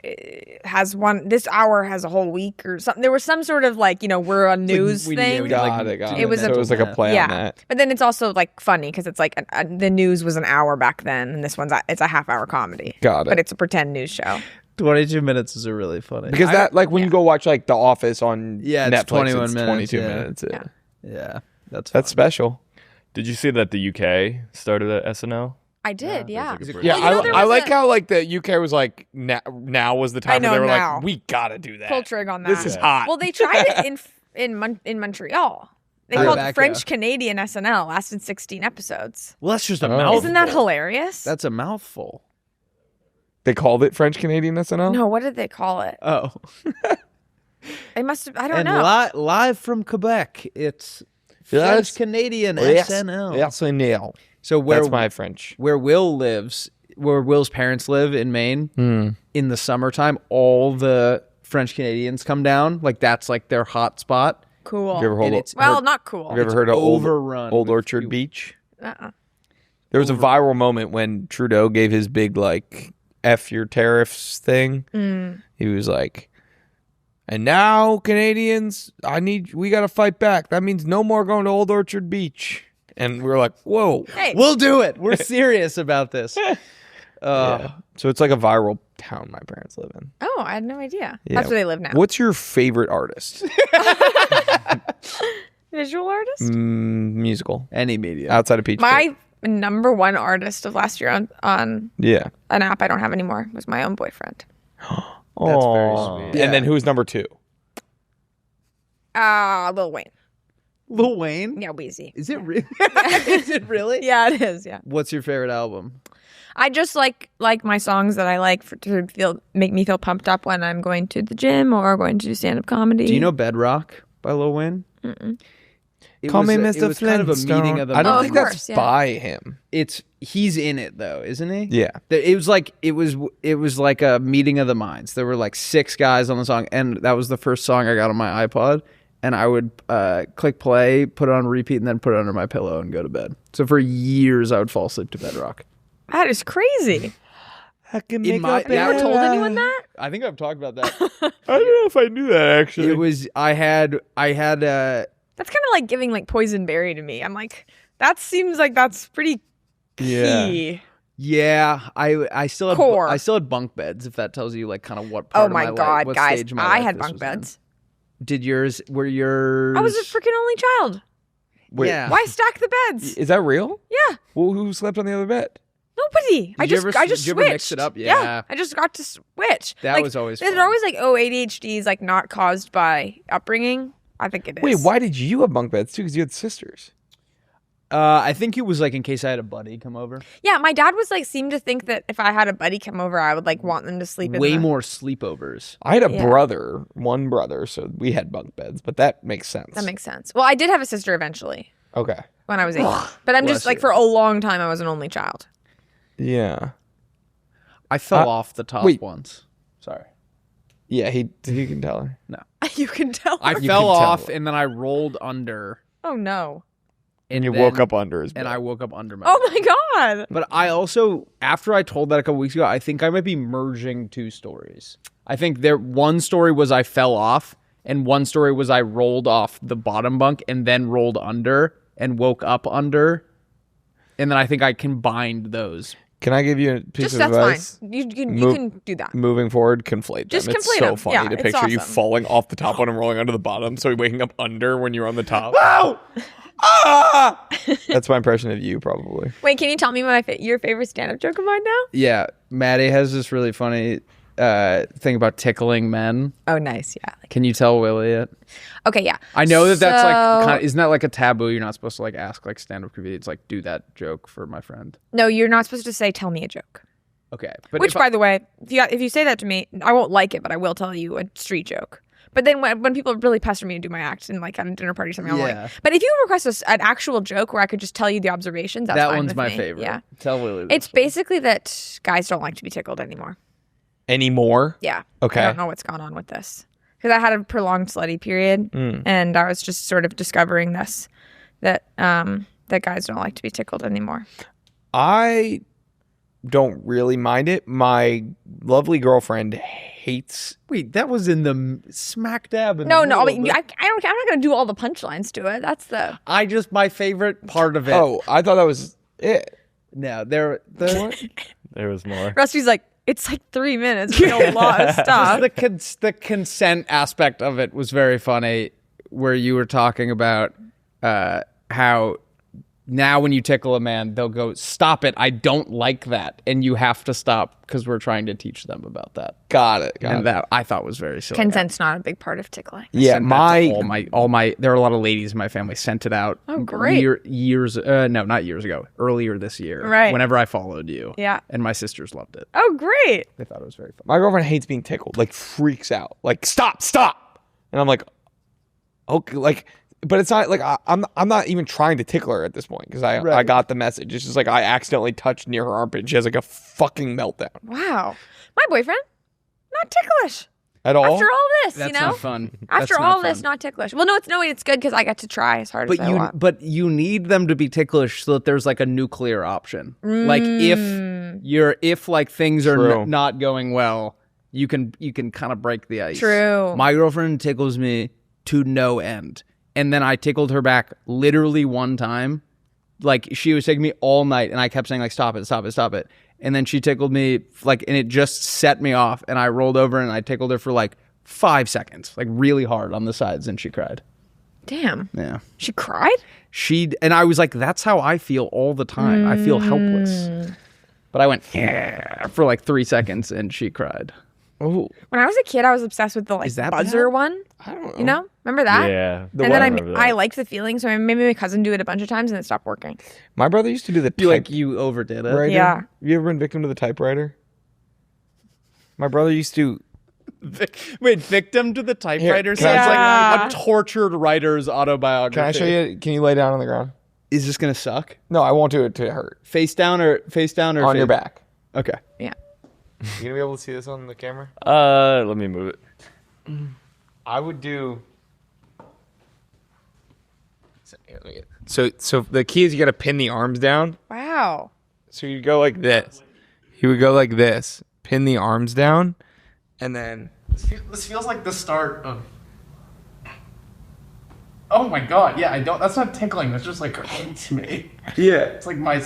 has one, this hour has a whole week or something. There was some sort of like, we're a news thing. Got it. It was so it was like a play yeah. on that. But then it's also like funny because it's like the news was an hour back then, and this one's it's a half hour comedy. Got it. But it's a pretend news show. 22 minutes is really funny. Because that, like, when you go watch like The Office on Yeah, it's Netflix, 21 it's minutes, 22 yeah. minutes. Yeah. Yeah, that's That's special. Did you see that the UK started at SNL? I did, yeah. There's like a Yeah, British- there I was like a- how like the UK was like now was the time I know, where they were now. like, we gotta do that. Pull trig on that. This is hot. Well, they tried it in Montreal. They How'd called that go? French Canadian SNL. Lasted 16 episodes. Well, that's just a Oh. mouthful. Isn't that hilarious? That's a mouthful. They called it French Canadian SNL. No, what did they call it? Oh. They must have. I don't And know. live from Quebec, it's Yes. French Canadian SNL. SNL. So That's my French. where Will lives, where Will's parents live in Maine, in the summertime, all the French Canadians come down. Like that's like their hot spot. Cool. Have you ever And heard, it's Not cool. have you ever heard of overrun Old with Orchard people. Beach? Uh-uh. There was a viral moment when Trudeau gave his big like F your tariffs thing. He was like, and now Canadians, we got to fight back. That means no more going to Old Orchard Beach. And we were like, whoa. Hey, We'll do it. We're serious about this. Yeah. So it's like a viral town my parents live in. oh, I had no idea. Yeah. That's where they live now. What's your favorite artist? Visual artist? Musical. Any media. Outside of Peach Pit. My number one artist of last year on Yeah. an app I don't have anymore was my own boyfriend. That's very sweet. And then who's number 2? Lil Wayne. Lil Wayne? Yeah, Wheezy. Is it really? Is it really? Yeah, it is. Yeah. What's your favorite album? I just like my songs that I like to make me feel pumped up when I'm going to the gym or going to do stand up comedy. Do you know Bedrock by Lil Wayne? Call me It Mr. was kind of a Flintstone. meeting of the I don't Oh, think of that's course, yeah. by him. He's in it though, isn't he? Yeah. It was like a meeting of the minds. There were like 6 guys on the song, and that was the first song I got on my iPod. And I would click play, put it on repeat, and then put it under my pillow and go to bed. So for years, I would fall asleep to bedrock. That is crazy. I can In my- Have you ever told anyone that? I think I've talked about that. I don't know if I knew that actually. It was I had That's kind of like giving like poison berry to me. I'm like, that seems like that's pretty key. yeah, I still had Core. I still had bunk beds, if that tells you like kind of what part Oh of my life, god, what guys! stage of my I life had this bunk was in. beds. Did yours? I was a freaking only child. Wait, Yeah. Why stack the beds? is that real? Yeah, Well, who slept on the other bed? nobody. I Did you just ever- I just did you ever switched. mix it up? Yeah. I just got to switch. That Like, was always They're fun. always like, oh, ADHD is like not caused by upbringing. I think it is. Wait, why did you have bunk beds too? Because you had sisters. I think it was like in case I had a buddy come over. Yeah, my dad was like seemed to think that if I had a buddy come over, I would like want them to sleep in Way the... more sleepovers. I had a Yeah. brother, one brother, so we had bunk beds, but that makes sense. That makes sense. Well, I did have a sister eventually Okay. when I was 8. But I'm Bless just like you. for a long time I was an only child. Yeah. I fell off the top wait. once. Sorry. Yeah, he can tell her. You can tell. I her. fell can tell. off and then I rolled under. Oh no. And you then- woke up under his bed. And I woke up under my Oh bed. my god. But I also, after I told that a couple weeks ago, I think I might be merging 2 stories. I think one story was I fell off, and one story was I rolled off the bottom bunk and then rolled under and woke up under. And then I think I combined those. Can I give you a piece Just of that's advice? fine. You Move- can do that. Moving forward, conflate them. Just It's conflate so them. funny Yeah, to it's picture you awesome. falling off the top one and rolling under the bottom, so you're waking up under when you're on the top. Wow! Ah! That's my impression of you, probably. Wait, can you tell me your favorite stand-up joke of mine now? Yeah. Maddie has this really funny thing about tickling men. Oh, nice. Yeah. Can you tell Willie it? Okay, yeah. I know that's like, So- isn't that like a taboo? You're not supposed to like ask like stand-up comedians, like do that joke for my friend. No, you're not supposed to say, tell me a joke. Okay. But Which, if by the way, if you say that to me, I won't like it, but I will tell you a street joke. But then when people really pester me to do my act and like at a dinner party or something, I'm Yeah. like, but if you request an actual joke where I could just tell you the observations, that's that fine one's with my me. favorite. Yeah. Tell Willie this It's one. basically that guys don't like to be tickled anymore. Anymore? Yeah. Okay. I don't know what's gone on with this. Because I had a prolonged slutty period and I was just sort of discovering this, that guys don't like to be tickled anymore. I don't really mind it. My lovely girlfriend hates. Wait, that was in the smack dab. In No, the no, I middle mean, of I'm not going to do all the punchlines to it. That's the... I just my favorite part of it. Oh, I thought that was it. no, There was more. Rusty's like, it's like 3 minutes. We know a lot of stuff. the consent aspect of it was very funny, where you were talking about how now when you tickle a man, they'll go, "Stop it! I don't like that," and you have to stop because we're trying to teach them about that. Got it. And that I thought was very silly. Consent's not a big part of tickling. Yeah, Sent that to all my there are a lot of ladies in my family sent it out. Oh, great. Not years ago, earlier this year. Right. Whenever I followed you. Yeah. And my sisters loved it. Oh, great. They thought it was very fun. My girlfriend hates being tickled, like freaks out, like stop, and I'm like, okay, like, but it's not like I'm not even trying to tickle her at this point because I Right. got the message. It's just like I accidentally touched near her armpit. And she has like a fucking meltdown Wow. My boyfriend, not ticklish. at all. After all this, That's you know? not fun. After That's not all this, fun. not ticklish. Well, no, it's good because I get to try as hard as I want. But you need them to be ticklish so that there's like a nuclear option. Like if like things are True. not going well, you can kind of break the ice. True. My girlfriend tickles me to no end, and then I tickled her back literally one time. Like she was taking me all night, and I kept saying like stop it. And then she tickled me like, and it just set me off. And I rolled over and I tickled her for like 5 seconds, like really hard on the sides, and she cried. Damn. Yeah. She cried? And I was like, that's how I feel all the time. I feel helpless. But I went "Yeah," for like 3 seconds, and she cried. Oh, When I was a kid, I was obsessed with the like Is that buzzer bad? one. I don't know. You know? Remember that? Yeah. The And what? then remember that. I liked the feeling, so I made my cousin do it a bunch of times, and it stopped working. My brother used to do the You overdid it. typewriter. Yeah. You ever been victim to the typewriter? My brother used to Wait, victim to the typewriter can I sounds Yeah. like a tortured writer's autobiography. Can I show you? Can you lay down on the ground? Is this gonna suck? No, I won't do it to hurt. Face down or On your back. Okay. Yeah. You gonna be able to see this on the camera? Let me move it. I would do. So the key is you got to pin the arms down. Wow. So you go like this. You would go like this. Pin the arms down, and then. This feels like the start of. Oh my god! Yeah, I don't. That's not tickling. That's just like hurts me. Yeah. It's like my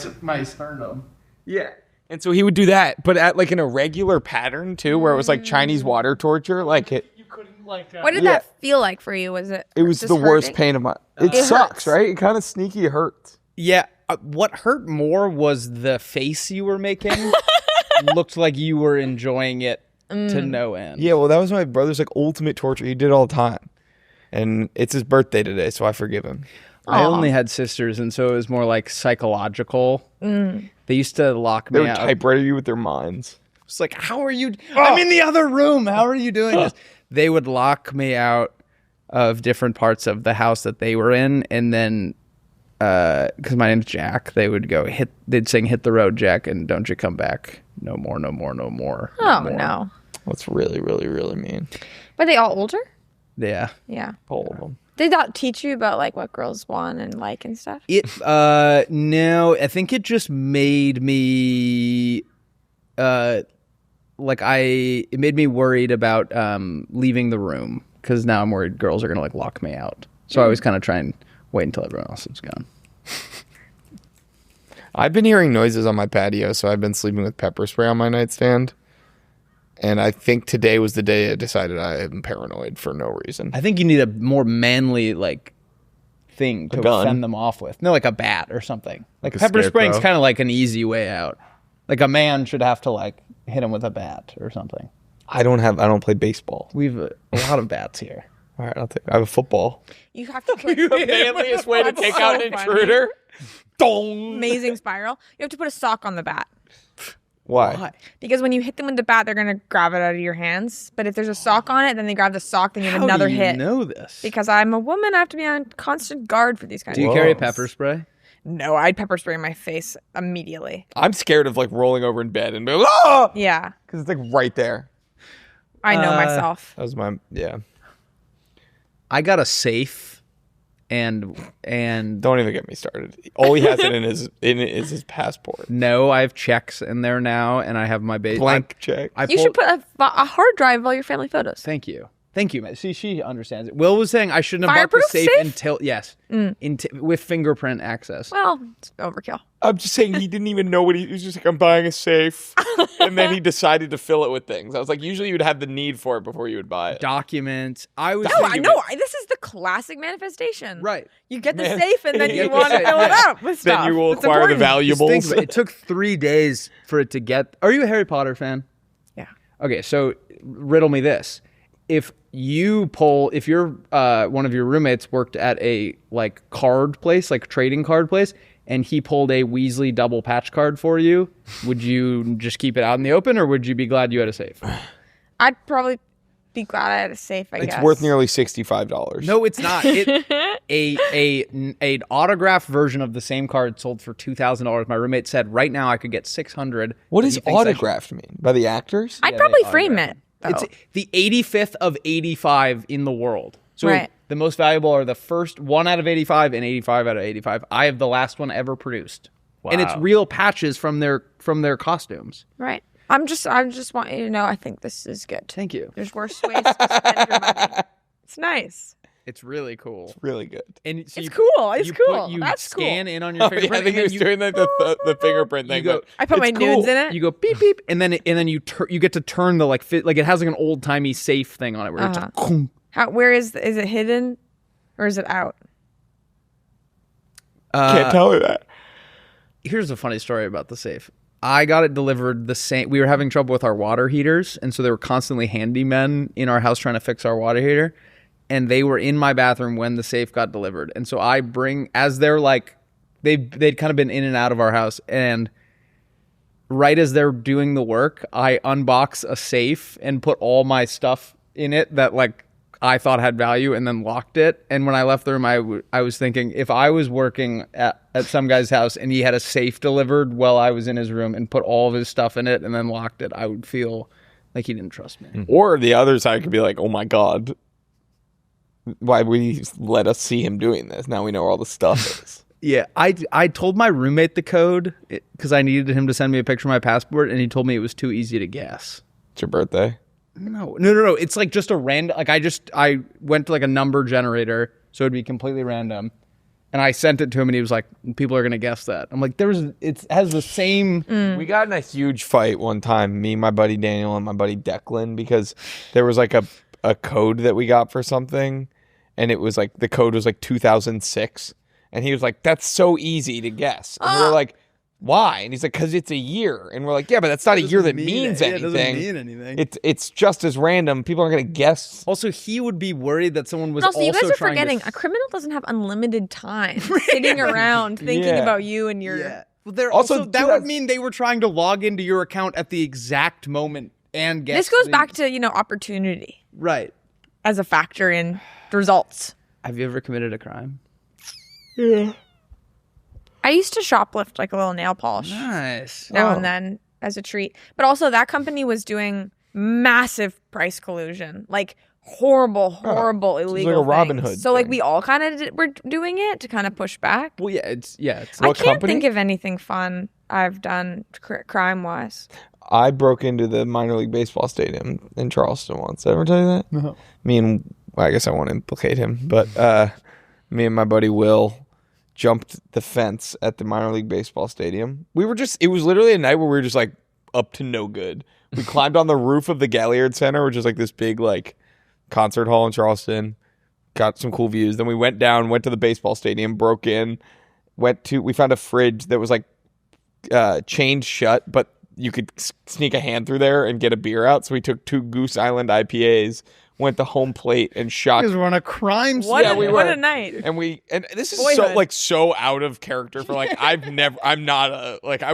sternum. Yeah. And so he would do that, but at like in a regular pattern too, where it was like Chinese water torture. Like it You couldn't like. What did that feel like for you? Was it? It was just the worst hurting? pain of my. It It sucks, hurts. right? It kind of sneaky hurts. Yeah. What hurt more was the face you were making. Looked like you were enjoying it to no end. Yeah, well, that was my brother's like ultimate torture. He did it all the time, and it's his birthday today, so I forgive him. I Aw. only had sisters, and so it was more like psychological. They used to lock They me would out. typewriter you with their minds. It's like, how are you? I'm in the other room. How are you doing this? They would lock me out of different parts of the house that they were in, and then because my name's Jack, they would go they'd sing "Hit the Road, Jack," and "Don't you come back, no more, no more, no more." Oh more. no. That's really, really, really mean. Were they all older? Yeah. Yeah. All of them. Did that teach you about like what girls want and like and stuff? It no, I think it just made me it made me worried about leaving the room because now I'm worried girls are gonna like lock me out. So I always kind of try and wait until everyone else is gone. I've been hearing noises on my patio, so I've been sleeping with pepper spray on my nightstand. And I think today was the day I decided I am paranoid for no reason. I think you need a more manly like thing to gun. fend them off with. No, like a bat or something. Like a pepper spraying's scarecrow. kind of like an easy way out. Like a man should have to like hit him with a bat or something. I don't play baseball. We've a lot of bats here. All right, I have a football. You have to put The manliest way to That's take so out an funny. intruder. Dong. amazing spiral. You have to put a sock on the bat. Why? Because when you hit them with the bat, they're going to grab it out of your hands. But if there's a sock on it, then they grab the sock, then you have How another do you hit. know this? Because I'm a woman, I have to be on constant guard for these kinds Do you of carry a Whoa. pepper spray? No, I'd pepper spray in my face immediately. I'm scared of like rolling over in bed and be like, ah! Yeah, Because it's like right there. I know myself. That was my, yeah. I got a safe and Don't even get me started. All he has is his passport. no, I have checks in there now, and I have my base Blank check. I You should put a hard drive of all your family photos. Thank you. Thank you, man. See, she understands it. Will was saying I shouldn't have bought Fireproof the safe, safe? until yes, with fingerprint access. Well, it's overkill. I'm just saying he didn't even know what he was just like, I'm buying a safe. And then he decided to fill it with things. I was like, usually you'd have the need for it before you would buy it. Documents. I was No, I thinking know. This is the classic manifestation. right. You get the Man. safe and then You you get the want to safe, fill it yeah. out with stuff. Then you will It's acquire the important. Just think valuables. about it. It took 3 days for it to get. Are you a Harry Potter fan? Yeah. Okay, so riddle me this: if your one of your roommates worked at a like card place, like trading card place, and he pulled a Weasley double patch card for you, would you just keep it out in the open, or would you be glad you had a safe? I'd probably be glad I had a safe, I It's guess. worth nearly $65. No, it's not. An autographed version of the same card sold for $2,000. My roommate said right now I could get $600. What but does he thinks I should- autographed mean? By the actors? I'd Yeah, probably they frame autograph it. Though. It's the 85th of 85 in the world. So Right. the most valuable are the first 1 out of 85 and 85 out of 85. I have the last one ever produced. And it's Wow. real patches from their costumes. Right. I just want you to know I think this is good. Thank you. There's worse ways to spend your money. It's nice. It's really cool. Really good. And so It's you, cool. It's you cool. you That's scan cool. in on your Oh, fingerprint. yeah, I think he and was then doing the fingerprint thing. you go- but I put my it's nudes cool. in it. you go beep beep, and then you get to turn the like it has like an old timey safe thing on it where it's like, Where is it hidden, or is it out? Can't tell me that. Here's a funny story about the safe. I got it delivered the same. We were having trouble with our water heaters, and so there were constantly handymen in our house trying to fix our water heater, and they were in my bathroom when the safe got delivered. And so I bring as they're like they'd kind of been in and out of our house, and right as they're doing the work, I unbox a safe and put all my stuff in it that like I thought had value and then locked it. And when I left the room, I was thinking if I was working at some guy's house and he had a safe delivered while I was in his room and put all of his stuff in it and then locked it, I would feel like he didn't trust me. Or the other side could be like, oh my God, why would he let us see him doing this? Now we know where all the stuff is. Yeah, I told my roommate the code because I needed him to send me a picture of my passport, and he told me it was too easy to guess. It's your birthday? No. It's like just a random. Like I went to like a number generator, so it'd be completely random, and I sent it to him, and he was like, "People are gonna guess that." I'm like, it has the same. We got in a huge fight one time, me, my buddy Daniel, and my buddy Declan, because there was like a code that we got for something, and it was like the code was like 2006. And he was like, that's so easy to guess. And we were like, why? And he's like, because it's a year. And we're like, yeah, but that's not a year that means anything. It doesn't mean anything. It's just as random. People aren't going to guess. Also, he would be worried that someone was also, you guys are trying forgetting a criminal doesn't have unlimited time sitting around thinking about you and your... Yeah. Well, also, that would mean they were trying to log into your account at the exact moment and guess. This goes back to, opportunity. Right. As a factor in the results. Have you ever committed a crime? Yeah. I used to shoplift like a little nail polish. Nice. Now and then as a treat. But also that company was doing massive price collusion. Like horrible illegal like a Robin things. Hood So like thing. we all kind of were doing it to kind of push back. Well, it's I can't think of anything fun I've done crime-wise. I broke into the minor league baseball stadium in Charleston once. Did I ever tell you that? No. I guess I won't implicate him, but me and my buddy Will jumped the fence at the minor league baseball stadium. It was literally a night where we were just like up to no good. We climbed on the roof of the Galliard Center, which is like this big like concert hall in Charleston, got some cool views. Then we went down, went to the baseball stadium, broke in, we found a fridge that was like chained shut, but you could sneak a hand through there and get a beer out. So we took 2 Goose Island IPAs, went to home plate and shot. You guys were on a crime scene. What a night. And this is Boyhood. so out of character for like,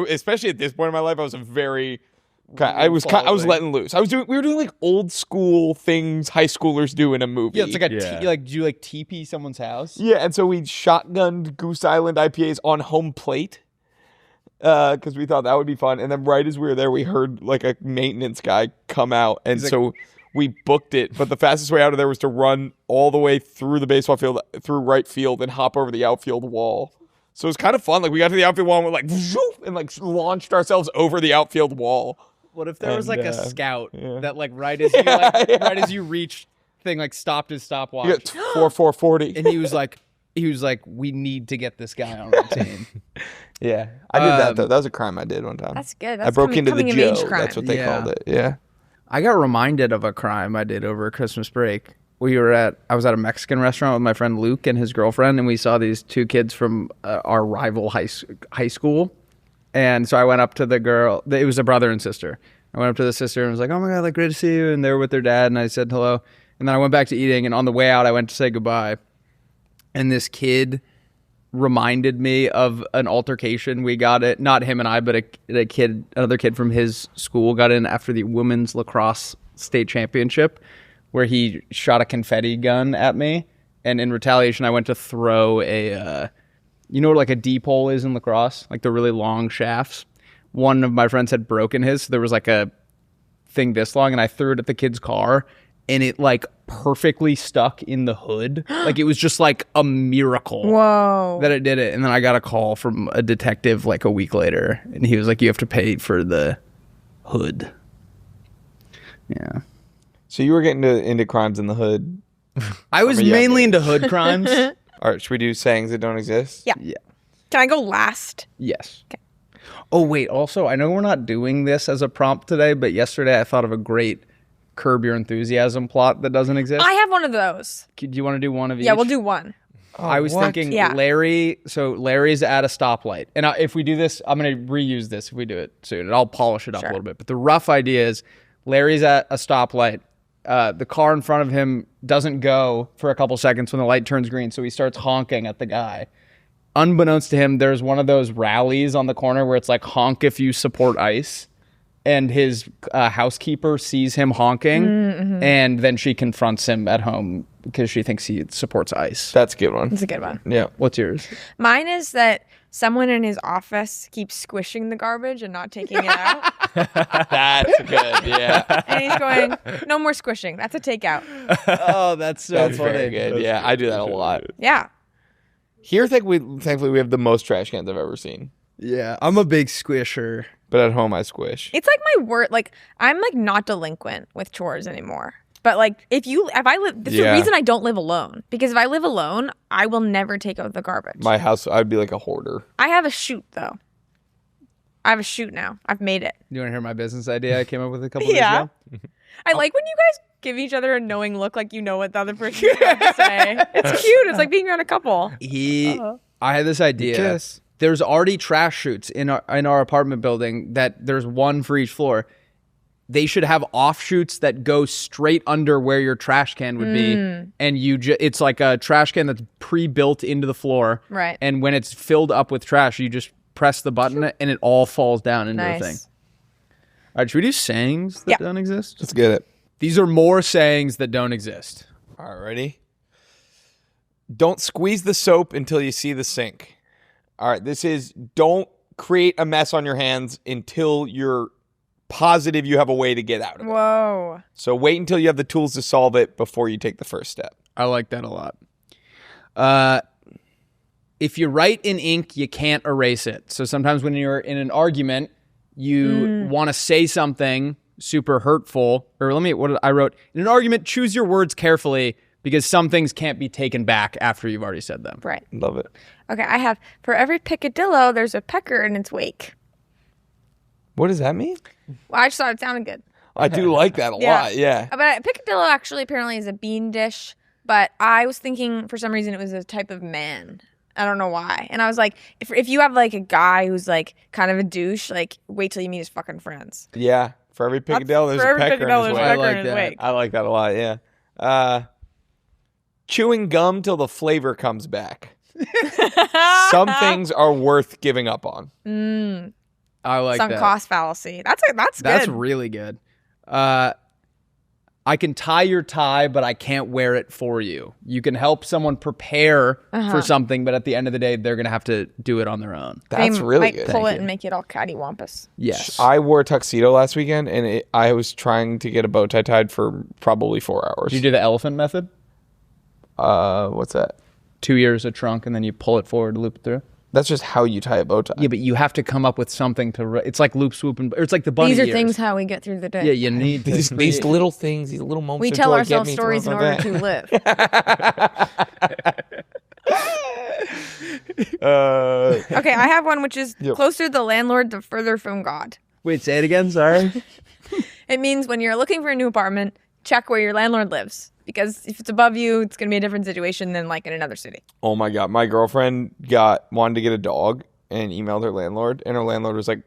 especially at this point in my life, I was I was letting loose. We were doing like old school things high schoolers do in a movie. Yeah, it's like do you like TP someone's house? Yeah, and so we shotgunned Goose Island IPAs on home plate because we thought that would be fun. And then right as we were there, we heard like a maintenance guy come out, and we booked it. But the fastest way out of there was to run all the way through the baseball field, through right field, and hop over the outfield wall. So it was kind of fun. Like we got to the outfield wall and we're like, and like launched ourselves over the outfield wall. What if there was like a scout that like right as you reached thing like stopped his stopwatch? You got 440. And he was like, we need to get this guy on our team. Yeah, I did that though. That was a crime I did one time. That's good. That's I broke into the Joe. That's what they called it. Yeah. I got reminded of a crime I did over Christmas break. I was at a Mexican restaurant with my friend Luke and his girlfriend, and we saw these 2 kids from our rival high school. And so I went up to the girl. It was a brother and sister. I went up to the sister and was like, "Oh my God, like great to see you." And they were with their dad, and I said hello. And then I went back to eating, and on the way out, I went to say goodbye. And this kid reminded me of an altercation we got at, not him and I, but another kid from his school got in after the women's lacrosse state championship, where he shot a confetti gun at me. And in retaliation, I went to throw what like a D-pole is in lacrosse, like the really long shafts. One of my friends had broken his, so there was like a thing this long, and I threw it at the kid's car, and it like perfectly stuck in the hood. Like it was just like a miracle. Whoa. That it did it. And then I got a call from a detective like a week later, and he was like, "You have to pay for the hood." Yeah. So you were getting into crimes in the hood. I was mainly into hood crimes. All right, should we do sayings that don't exist? Yeah. Yeah. Can I go last? Yes. Okay. Oh, wait. Also, I know we're not doing this as a prompt today, but yesterday I thought of a great Curb Your Enthusiasm plot that doesn't exist. I have one of those. Do you want to do one of each? Yeah, we'll do one. I was thinking Larry. So Larry's at a stoplight. And if we do this, I'm going to reuse this if we do it soon. And I'll polish it up a little bit. But the rough idea is Larry's at a stoplight. The car in front of him doesn't go for a couple seconds when the light turns green. So he starts honking at the guy. unbeknownst to him, there's one of those rallies on the corner where it's like honk if you support ICE. And his housekeeper sees him honking, and then she confronts him at home because she thinks he supports ICE. That's a good one. That's a good one. Yeah. What's yours? Mine is that someone in his office keeps squishing the garbage and not taking it out. That's good. Yeah. And he's going, no more squishing. That's a takeout. Oh, that's so That's funny. very good. Yeah, I do that a lot. Yeah. Here, thankfully, we have the most trash cans I've ever seen. Yeah, I'm a big squisher. But at home, I squish. It's like my word. Like, I'm like not delinquent with chores anymore. But like, if I live, this is the reason I don't live alone. Because if I live alone, I will never take out the garbage. My house, I'd be like a hoarder. I have a chute though. I have a chute now. I've made it. You want to hear my business idea I came up with a couple days Yeah. ago? I like when you guys give each other a knowing look, like you know what the other person is going to say. It's cute. It's like being around a couple. I had this idea. Kiss. There's already trash chutes in our apartment building that there's one for each floor. They should have offshoots that go straight under where your trash can would be, and it's like a trash can that's pre-built into the floor. Right. And when it's filled up with trash, you just press the button and it all falls down into the thing. All right, should we do sayings that don't exist? Let's get it. These are more sayings that don't exist. All right, ready? Don't squeeze the soap until you see the sink. All right, this is don't create a mess on your hands until you're positive you have a way to get out of it. Whoa. So wait until you have the tools to solve it before you take the first step. I like that a lot. If you write in ink, you can't erase it. So sometimes when you're in an argument, you want to say something super hurtful. Or I wrote, in an argument, choose your words carefully because some things can't be taken back after you've already said them. Right. Love it. Okay, I have, for every picadillo, there's a pecker in its wake. What does that mean? Well, I just thought it sounded good. I do like that a lot, yeah. But picadillo actually apparently is a bean dish, but I was thinking for some reason it was a type of man. I don't know why. And I was like, if you have like a guy who's like kind of a douche, like wait till you meet his fucking friends. Yeah, for every picadillo, there's a pecker in his wake. I like that a lot, yeah. Chewing gum till the flavor comes back. Some things are worth giving up on. I like Sunk that. cost fallacy. That's good. That's really good. I can tie your tie, but I can't wear it for you. You can help someone prepare for something, but at the end of the day, they're going to have to do it on their own. That's they really might good. Pull it and make it all cattywampus. Yes. I wore a tuxedo last weekend, and I was trying to get a bow tie tied for probably 4 hours. Did you do the elephant method? What's that? 2 years of trunk, and then you pull it forward, loop it through? That's just how you tie a bow tie. Yeah, but you have to come up with something to... It's like loop, swoop, and... Or it's like the bunny These are ears. things how we get through the day. Yeah, you need to... These little things, these little moments We of tell joy ourselves get me stories in through order my to live. Okay, I have one which is closer to the landlord, the further from God. Wait, say it again, sorry. It means when you're looking for a new apartment, check where your landlord lives. Because if it's above you, it's going to be a different situation than like in another city. Oh my God. My girlfriend wanted to get a dog and emailed her landlord. And her landlord was like,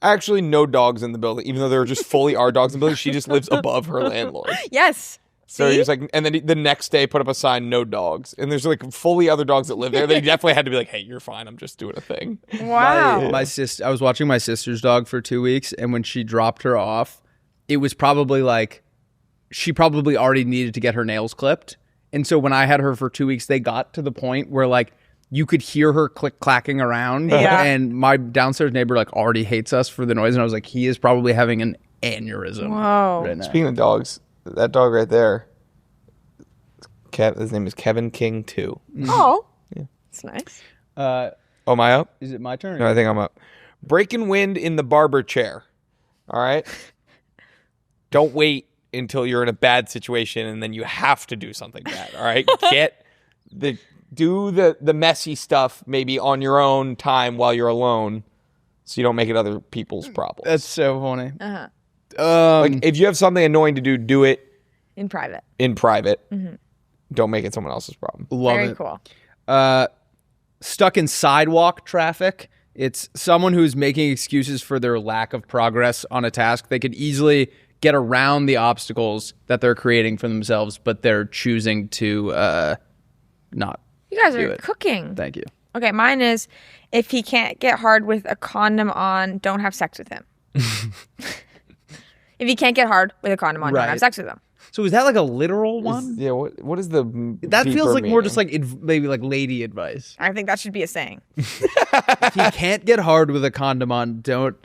actually, no dogs in the building. Even though there were just fully our dogs in the building, she just lives above her landlord. Yes. So See? he was like, and then the next day put up a sign, no dogs. And there's like fully other dogs that live there. They definitely had to be like, hey, you're fine. I'm just doing a thing. Wow. My sister, I was watching my sister's dog for 2 weeks, and when she dropped her off, it was probably like, she probably already needed to get her nails clipped. And so when I had her for 2 weeks, they got to the point where like you could hear her clacking around. Yeah. And my downstairs neighbor like already hates us for the noise. And I was like, he is probably having an aneurysm. Whoa. Right now. Speaking of dogs, that dog right there, his name is Kevin King 2. Oh. Yeah. It's nice. Oh, am I up? Is it my turn? No, I think I'm up. Breaking wind in the barber chair. All right? Don't wait until you're in a bad situation and then you have to do something bad. All right? Do the messy stuff maybe on your own time while you're alone so you don't make it other people's problems. That's so funny. Like if you have something annoying to do it In private. in private. Mm-hmm. Don't make it someone else's problem. Love Very it. cool. Stuck in sidewalk traffic. It's someone who's making excuses for their lack of progress on a task. They could easily get around the obstacles that they're creating for themselves, but they're choosing to not. You guys do are it. cooking. Thank you. Okay, mine is if he can't get hard with a condom on, don't have sex with him. If he can't get hard with a condom on, don't have sex with him. So is that like a literal one? What is the That feels like meaning? more just like maybe like lady advice. I think that should be a saying. If you can't get hard with a condom on, don't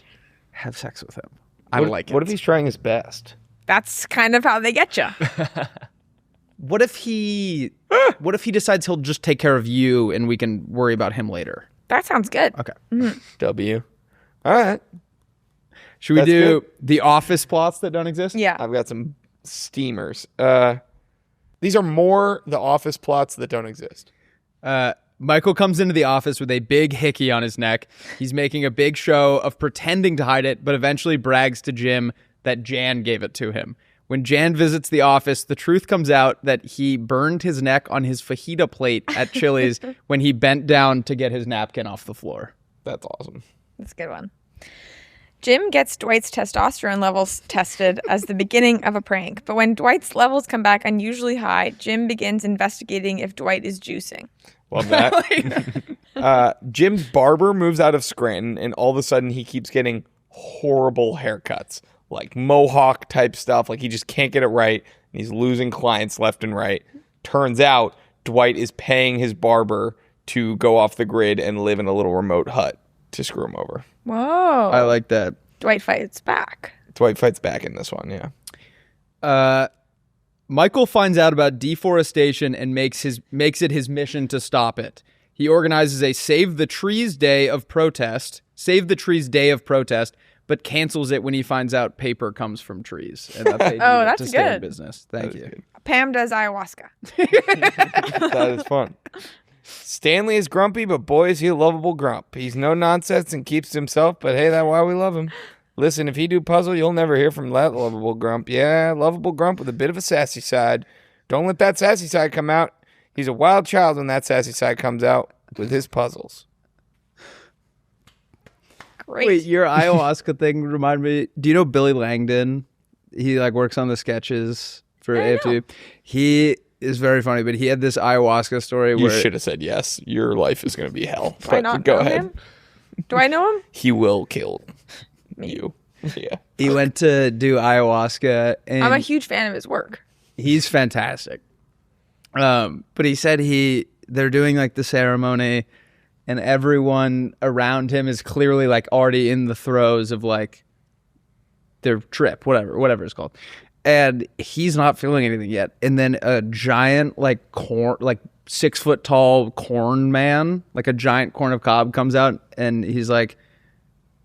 have sex with him. I like it. What if he's trying his best? That's kind of how they get you. What if he decides he'll just take care of you and we can worry about him later? That sounds good. Okay. W. All right. Should we do the office plots that don't exist? Yeah. I've got some steamers. These are more the office plots that don't exist. Michael comes into the office with a big hickey on his neck. He's making a big show of pretending to hide it, but eventually brags to Jim that Jan gave it to him. When Jan visits the office, the truth comes out that he burned his neck on his fajita plate at Chili's when he bent down to get his napkin off the floor. That's awesome. That's a good one. Jim gets Dwight's testosterone levels tested as the beginning of a prank. But when Dwight's levels come back unusually high, Jim begins investigating if Dwight is juicing. Love that. Jim's barber moves out of Scranton, and all of a sudden he keeps getting horrible haircuts. Like mohawk type stuff. Like he just can't get it right. And he's losing clients left and right. Turns out Dwight is paying his barber to go off the grid and live in a little remote hut to screw him over. Whoa. I like that. Dwight fights back. Dwight fights back in this one, yeah. Michael finds out about deforestation and makes it his mission to stop it. He organizes a Save the Trees Day of protest, but cancels it when he finds out paper comes from trees. And that they that's to stay in good. business. Thank you. Good. Pam does ayahuasca. That is fun. Stanley is grumpy, but boy, is he a lovable grump. He's no nonsense and keeps to himself, but hey, that's why we love him. Listen, if he do puzzle, you'll never hear from that lovable grump. Yeah, lovable grump with a bit of a sassy side. Don't let that sassy side come out. He's a wild child when that sassy side comes out with his puzzles. Great. Wait, your ayahuasca thing reminded me. Do you know Billy Langdon? He like works on the sketches for AFT. He is very funny, but he had this ayahuasca story You where should have said yes. Your life is going to be hell. Do I not Go know ahead. him? Do I know him? He will kill you. Yeah. he went to do ayahuasca, and I'm a huge fan of his work. he's fantastic. But he said they're doing like the ceremony, and everyone around him is clearly like already in the throes of like their trip, whatever it's called. And he's not feeling anything yet. And then a giant like 6 foot tall corn man, like a giant corn of cob comes out, and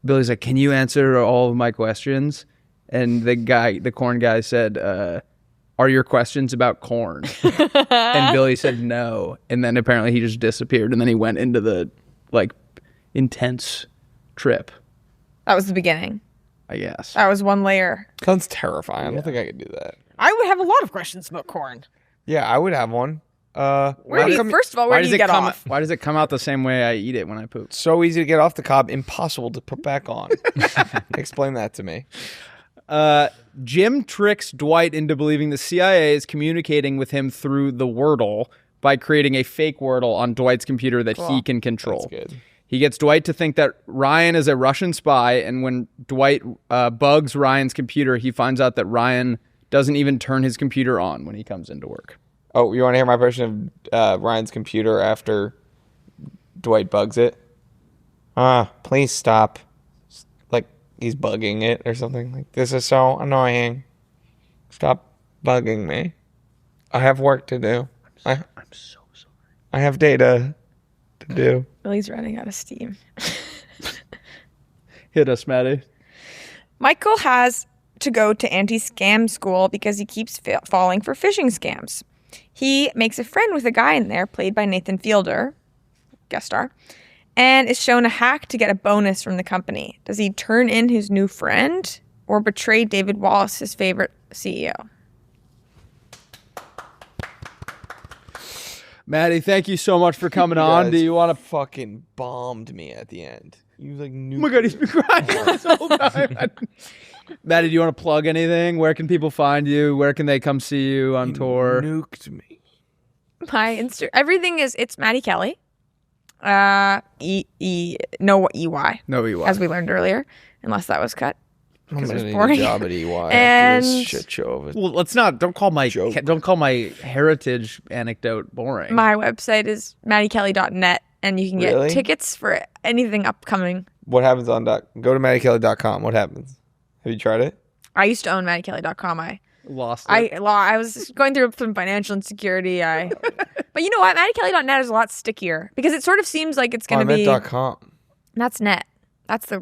Billy's like, "Can you answer all of my questions?" And the corn guy said, "Are your questions about corn?" And Billy said no. And then apparently he just disappeared, and then he went into the like intense trip, That was the beginning. I guess. That was one layer. Sounds terrifying. I don't think I could do that. I would have a lot of questions about corn. Yeah, I would have one. First of all, where do you get off? Why does it come out the same way I eat it when I poop? So easy to get off the cob, impossible to put back on. Explain that to me. Jim tricks Dwight into believing the CIA is communicating with him through the Wordle by creating a fake Wordle on Dwight's computer that he can control. That's good. He gets Dwight to think that Ryan is a Russian spy, and when Dwight bugs Ryan's computer, he finds out that Ryan doesn't even turn his computer on when he comes into work. Oh, you want to hear my version of Ryan's computer after Dwight bugs it? Please stop. Like he's bugging it or something. Like, this is so annoying. Stop bugging me. I have work to do. I'm so sorry. I have data to do. Billy's running out of steam. Hit us, Maddy. Michael has to go to anti-scam school because he keeps falling for phishing scams. He makes a friend with a guy in there, played by Nathan Fielder, guest star, and is shown a hack to get a bonus from the company. Does he turn in his new friend or betray David Wallace, his favorite CEO? Maddy, thank you so much for coming on. Do you want to... fucking bombed me at the end? You like knew. Oh my God, he's been crying this whole time. Maddy, do you want to plug anything? Where can people find you? Where can they come see you on tour? Nuked me. My everything is, it's Maddy Kelly. No EY, No, EY. as we learned earlier, unless that was cut. I'm Because it gonna was need boring. a job at EY after And- this shit show of it. Well, let's not. Don't call my Joke. heritage anecdote boring. My website is maddykelly.net, and you can get Really? tickets for anything upcoming. What happens on go to maddykelly.com? What happens? Have you tried it? I used to own maddykelly.com. I Lost it. I was going through some financial insecurity. But you know what? maddykelly.net is a lot stickier because it sort of seems like it's going to be. .com. That's net. That's the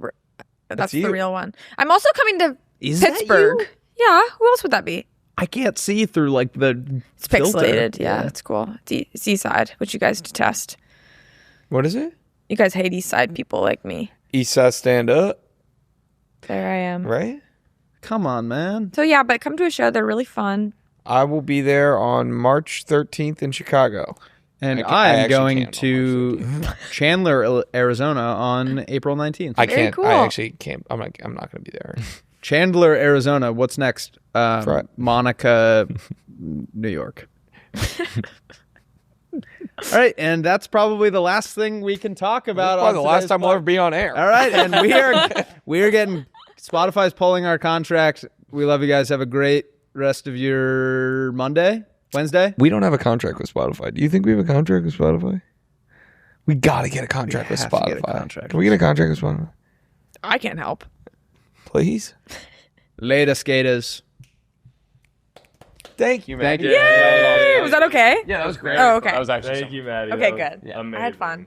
you. real one. I'm also coming to Is that Pittsburgh. you? Yeah. Who else would that be? I can't see through like the. It's filter. pixelated. Yeah, it's cool. It's East Side, which you guys detest. What is it? You guys hate East Side people like me. East Side Stand Up, There I am. right? Come on, man. So yeah, but come to a show. They're really fun. I will be there on March 13th in Chicago. And I I am actually going can't to Chandler, Arizona on April 19th. I Very can't. cool. I actually can't. I'm not going to be there. Chandler, Arizona. What's next? Monica, New York. All right, and that's probably the last thing we can talk about. Probably on the last today's time we'll ever be on air. All right, and we are getting Spotify's pulling our contract. We love you guys. Have a great rest of your Wednesday. We don't have a contract with Spotify. Do you think we have a contract with Spotify? We got to get a contract with have to get a Spotify. contract Can we get a contract with Spotify? I can't help. Please? Later, skaters. Thank you, man. Thank you. Yay! Was that okay? Yeah, that was great. Oh, okay. That was actually Thank you, Maddie. Okay, That was good. amazing. I had fun.